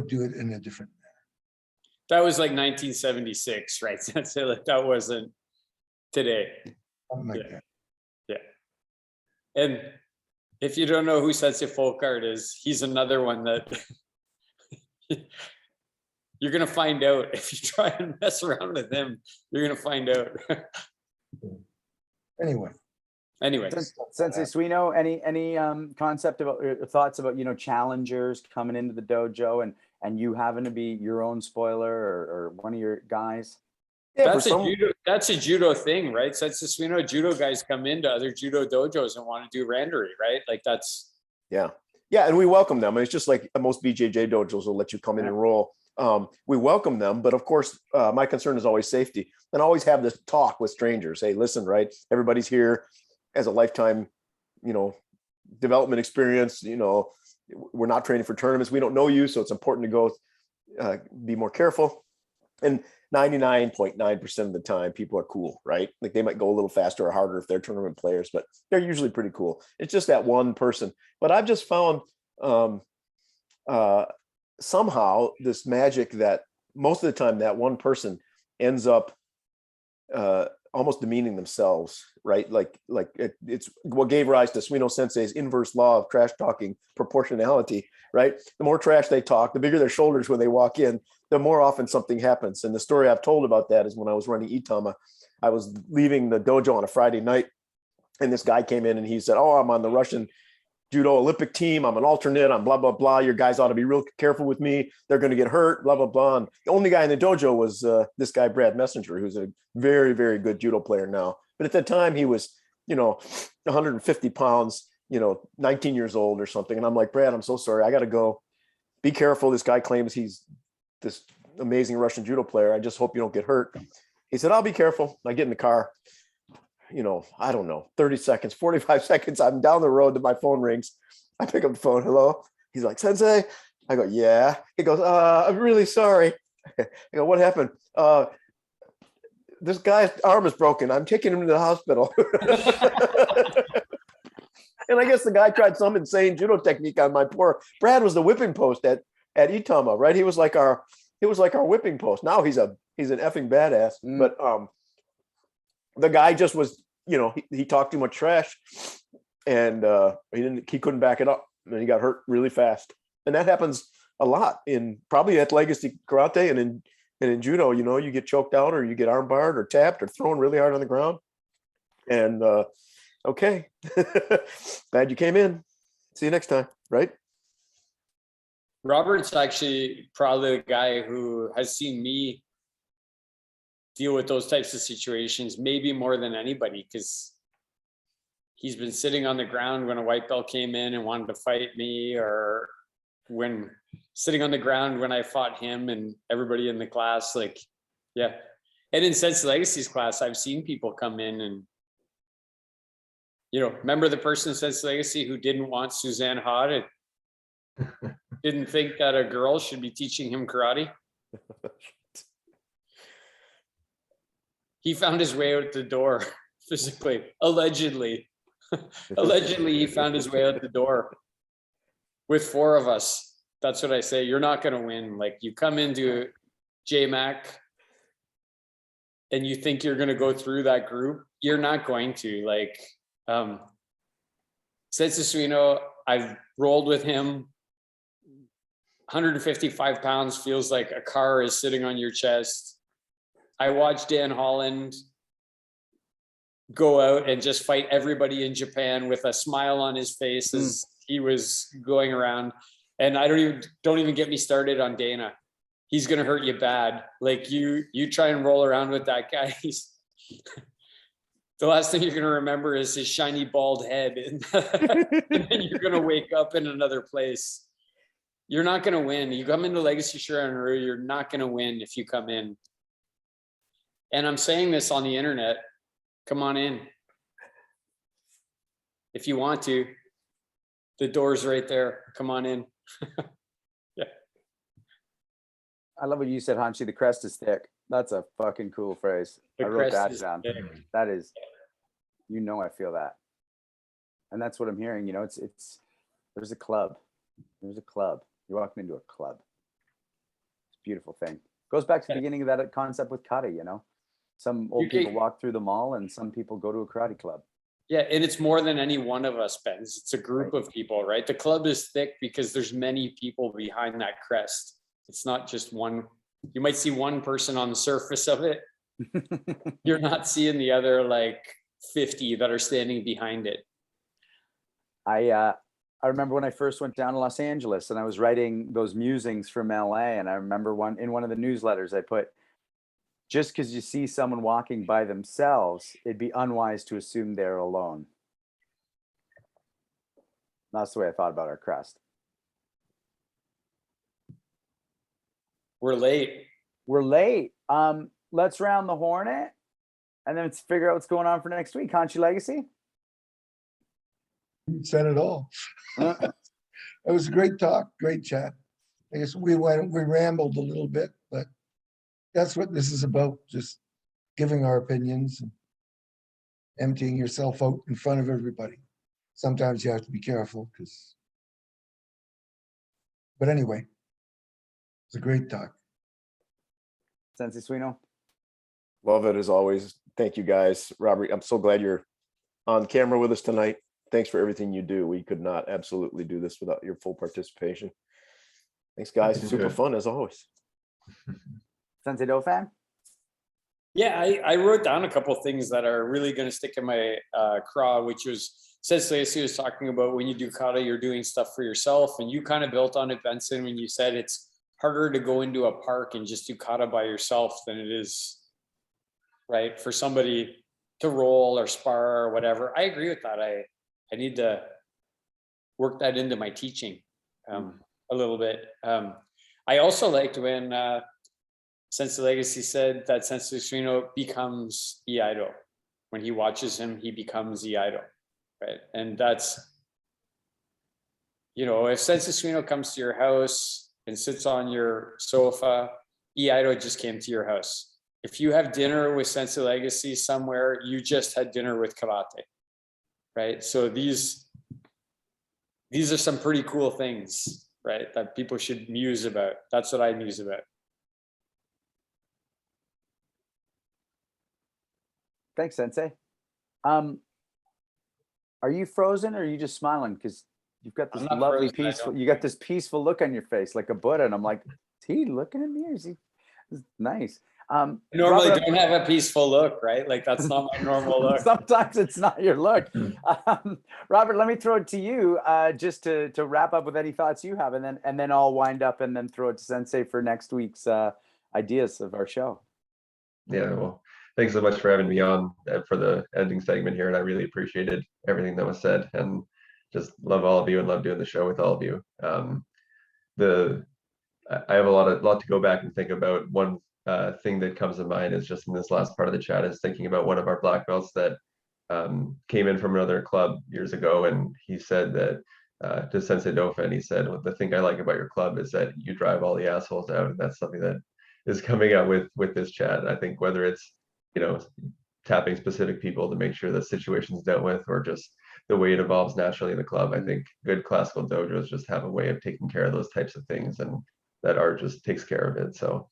do it in a different manner. That was like 1976, right? So like that wasn't today. Something like that. Yeah. And if you don't know who Sensei Folkart is, he's another one that you're going to find out. If you try and mess around with him, you're going to find out. Anyway. Sensei Suino, any concept about or thoughts about, you know, challengers coming into the dojo and you having to be your own spoiler or one of your guys? Yeah, that's a judo thing, right? Sensei Suino, judo guys come into other judo dojos and want to do randori, right? Like that's yeah, and we welcome them. And it's just like most BJJ dojos will let you come in and roll. We welcome them, but of course, my concern is always safety, and always have this talk with strangers. Hey, listen, right? Everybody's here as a lifetime, you know, development experience. You know, we're not training for tournaments. We don't know you, so it's important to go be more careful. And 99.9% of the time, people are cool, right? Like they might go a little faster or harder if they're tournament players, but they're usually pretty cool. It's just that one person. But I've just found somehow this magic that most of the time that one person ends up almost demeaning themselves, right? Like it's what gave rise to Suino Sensei's inverse law of trash talking proportionality, right? The more trash they talk, the bigger their shoulders when they walk in, the more often something happens. And the story I've told about that is when I was running Itama, I was leaving the dojo on a Friday night, and this guy came in and he said, "Oh, I'm on the Russian judo Olympic team. I'm an alternate. I'm blah, blah, blah. Your guys ought to be real careful with me. They're going to get hurt, blah, blah, blah." And the only guy in the dojo was this guy, Brad Messenger, who's a very, very good judo player now. But at the time he was, 150 pounds, 19 years old or something. And I'm like, "Brad, I'm so sorry. I got to go. Be careful. This guy claims he's this amazing Russian judo player. I just hope you don't get hurt." He said, "I'll be careful." I get in the car, I don't know, 30 seconds, 45 seconds. I'm down the road, my phone rings. I pick up the phone. "Hello?" He's like, "Sensei?" I go, "Yeah." He goes, "I'm really sorry." I go, "What happened?" "This guy's arm is broken. I'm taking him to the hospital." And I guess the guy tried some insane judo technique on my poor Brad. Was the whipping post at Itama, right? He was like our whipping post. Now he's an effing badass. But the guy just was, he talked too much trash, and he couldn't back it up, and he got hurt really fast. And that happens a lot probably at legacy karate and in judo. You get choked out, or you get arm barred or tapped or thrown really hard on the ground. And okay, glad you came in. See you next time, right? Robert's actually probably the guy who has seen me deal with those types of situations, maybe more than anybody, because he's been sitting on the ground when a white belt came in and wanted to fight me, or when sitting on the ground when I fought him and everybody in the class. Like, yeah. And in Sense Legacy's class, I've seen people come in and, remember the person in Sense Legacy who didn't want Suzanne Hod? Didn't think that a girl should be teaching him karate. He found his way out the door physically, allegedly. Allegedly, he found his way out the door with 4 of us. That's what I say. You're not going to win. Like, you come into JMAC and you think you're going to go through that group. You're not going to. Like, Sensei Suino, I've rolled with him. 155 pounds feels like a car is sitting on your chest. I watched Dan Holland go out and just fight everybody in Japan with a smile on his face as he was going around. And I don't even get me started on Dana. He's going to hurt you bad. Like, you try and roll around with that guy. The last thing you're going to remember is his shiny bald head. And then you're going to wake up in another place. You're not going to win. You come into Legacy Shiranru, you're not going to win if you come in. And I'm saying this on the internet. Come on in. If you want to, the door's right there. Come on in. Yeah. I love what you said, Hanshi. The crest is thick. That's a fucking cool phrase. I wrote that down. That is, I feel that. And that's what I'm hearing. There's a club. There's a club. You're walking into a club. It's a beautiful thing. Goes back to the beginning of that concept with kata, Some old people walk through the mall and some people go to a karate club. Yeah, and it's more than any one of us, Ben. It's a group of people, right? The club is thick because there's many people behind that crest. It's not just one. You might see one person on the surface of it. You're not seeing the other 50 that are standing behind it. I remember when I first went down to Los Angeles and I was writing those musings from LA, and I remember in one of the newsletters I put, just because you see someone walking by themselves, it'd be unwise to assume they're alone. That's the way I thought about our crest. We're late. Let's round the hornet and then let's figure out what's going on for next week. Hanshi Legacy? You said it all. It was a great talk, great chat. I guess we rambled a little bit, but that's what this is about, just giving our opinions and emptying yourself out in front of everybody. Sometimes you have to be careful but anyway, it's a great talk. Sensei Suino. Love it as always. Thank you guys. Robert, I'm so glad you're on camera with us tonight. Thanks for everything you do. We could not absolutely do this without your full participation. Thanks, guys. Super Good. fun as always. Sensei Dauphin. Yeah, I wrote down a couple of things that are really going to stick in my craw, which was Sensei Legacy was talking about when you do kata, you're doing stuff for yourself, and you kind of built on it, Benson, when you said it's harder to go into a park and just do kata by yourself than it is, right, for somebody to roll or spar or whatever. I agree with that. I need to work that into my teaching a little bit. I also liked when Sensei Legacy said that Sensei Suino becomes Iaido. When he watches him, he becomes Iaido, right? And that's, you know, if Sensei Suino comes to your house and sits on your sofa, Iaido just came to your house. If you have dinner with Sensei Legacy somewhere, you just had dinner with karate, right? So these are some pretty cool things, right, that people should muse about. That's what I muse about. Thanks, Sensei. Are you frozen or are you just smiling? Because you've got this I'm not lovely frozen, I peaceful, don't you got this peaceful look on your face like a Buddha. And I'm like, is he looking at me or is he? This is nice. I normally Robert, don't have a peaceful look, right? Like that's not my normal look. sometimes it's not your look. Robert, let me throw it to you just to wrap up with any thoughts you have, and then I'll wind up and then throw it to Sensei for next week's ideas of our show. Yeah, well, thanks so much for having me on for the ending segment here, and I really appreciated everything that was said, and just love all of you and love doing the show with all of you. I have a lot to go back and think about. One thing that comes to mind is just in this last part of the chat is thinking about one of our black belts that came in from another club years ago, and he said that to Sensei Dauphin, he said, well, the thing I like about your club is that you drive all the assholes out, and that's something that is coming out with this chat. I think whether it's, you know, tapping specific people to make sure the situation's dealt with, or just the way it evolves naturally in the club, I think good classical dojos just have a way of taking care of those types of things, and that art just takes care of it. So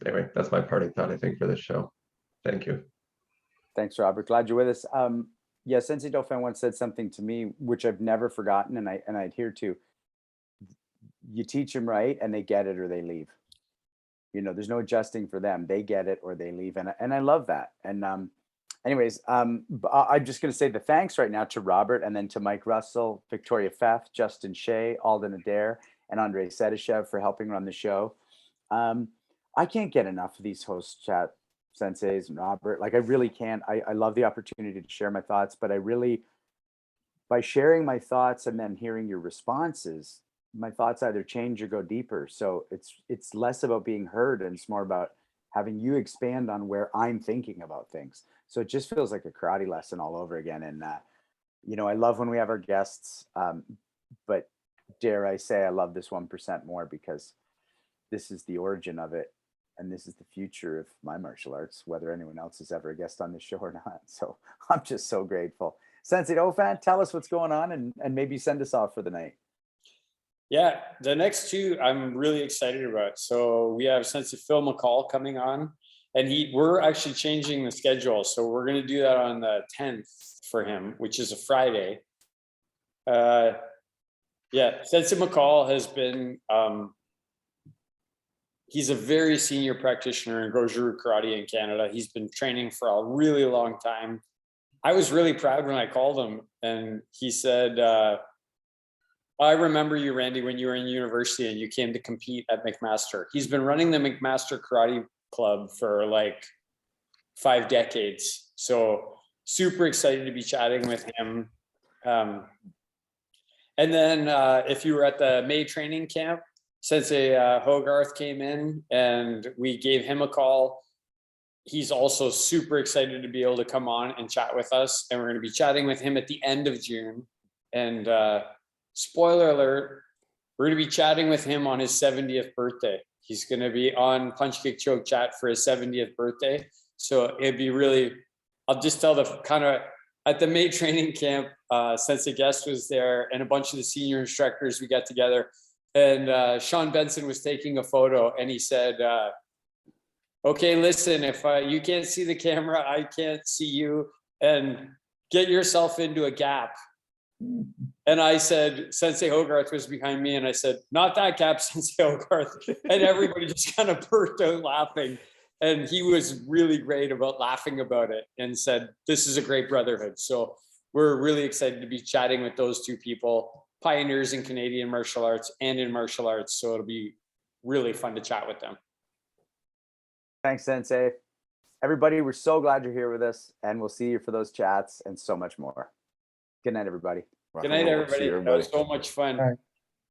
anyway, that's my parting thought, I think, for this show. Thank you. Thanks, Robert. Glad you're with us. Yeah, Sensei Dauphin once said something to me, which I've never forgotten, and I adhere to. You teach them right, and they get it or they leave. You know, there's no adjusting for them. They get it or they leave, and I love that. And anyways, I'm just going to say the thanks right now to Robert, and then to Mike Russell, Victoria Pfaff, Justin Shea, Alden Adair, and Andrei Sedishev for helping run the show. I can't get enough of these host chat senseis and Robert. Like, I really can't. I love the opportunity to share my thoughts, but I really, by sharing my thoughts and then hearing your responses, my thoughts either change or go deeper. So it's less about being heard and it's more about having you expand on where I'm thinking about things. So it just feels like a karate lesson all over again. And you know, I love when we have our guests, but dare I say I love this 1% more because this is the origin of it. And this is the future of my martial arts, whether anyone else is ever a guest on this show or not. So I'm just so grateful. Sensei Dauphin, tell us what's going on and maybe send us off for the night. Yeah, the next two I'm really excited about. So we have Sensei Phil McCall coming on, and we're actually changing the schedule. So we're going to do that on the 10th for him, which is a Friday. Yeah, Sensei McCall has been, he's a very senior practitioner in Goju Karate in Canada. He's been training for a really long time. I was really proud when I called him, and he said, I remember you, Randy, when you were in university and you came to compete at McMaster. He's been running the McMaster Karate Club for like 5 decades. So super excited to be chatting with him. And then if you were at the May training camp, Sensei Hogarth came in and we gave him a call. He's also super excited to be able to come on and chat with us. And we're going to be chatting with him at the end of June. And spoiler alert, we're going to be chatting with him on his 70th birthday. He's going to be on Punch Kick Choke Chat for his 70th birthday. So it'd be really, I'll just tell the kind of, at the May training camp, Sensei Guest was there and a bunch of the senior instructors, we got together, and Sean Benson was taking a photo and he said, okay, listen, if you can't see the camera, I can't see you, and get yourself into a gap. And I said, Sensei Hogarth was behind me, and I said, not that gap, Sensei Hogarth. And everybody just kind of burst out laughing. And he was really great about laughing about it and said, this is a great brotherhood. So we're really excited to be chatting with those two people, pioneers in Canadian martial arts and in martial arts. So it'll be really fun to chat with them. Thanks, Sensei. Everybody, we're so glad you're here with us, and we'll see you for those chats and so much more. Good night, everybody. Rock Good and night, roll. See everybody. you, That was so much fun. All right.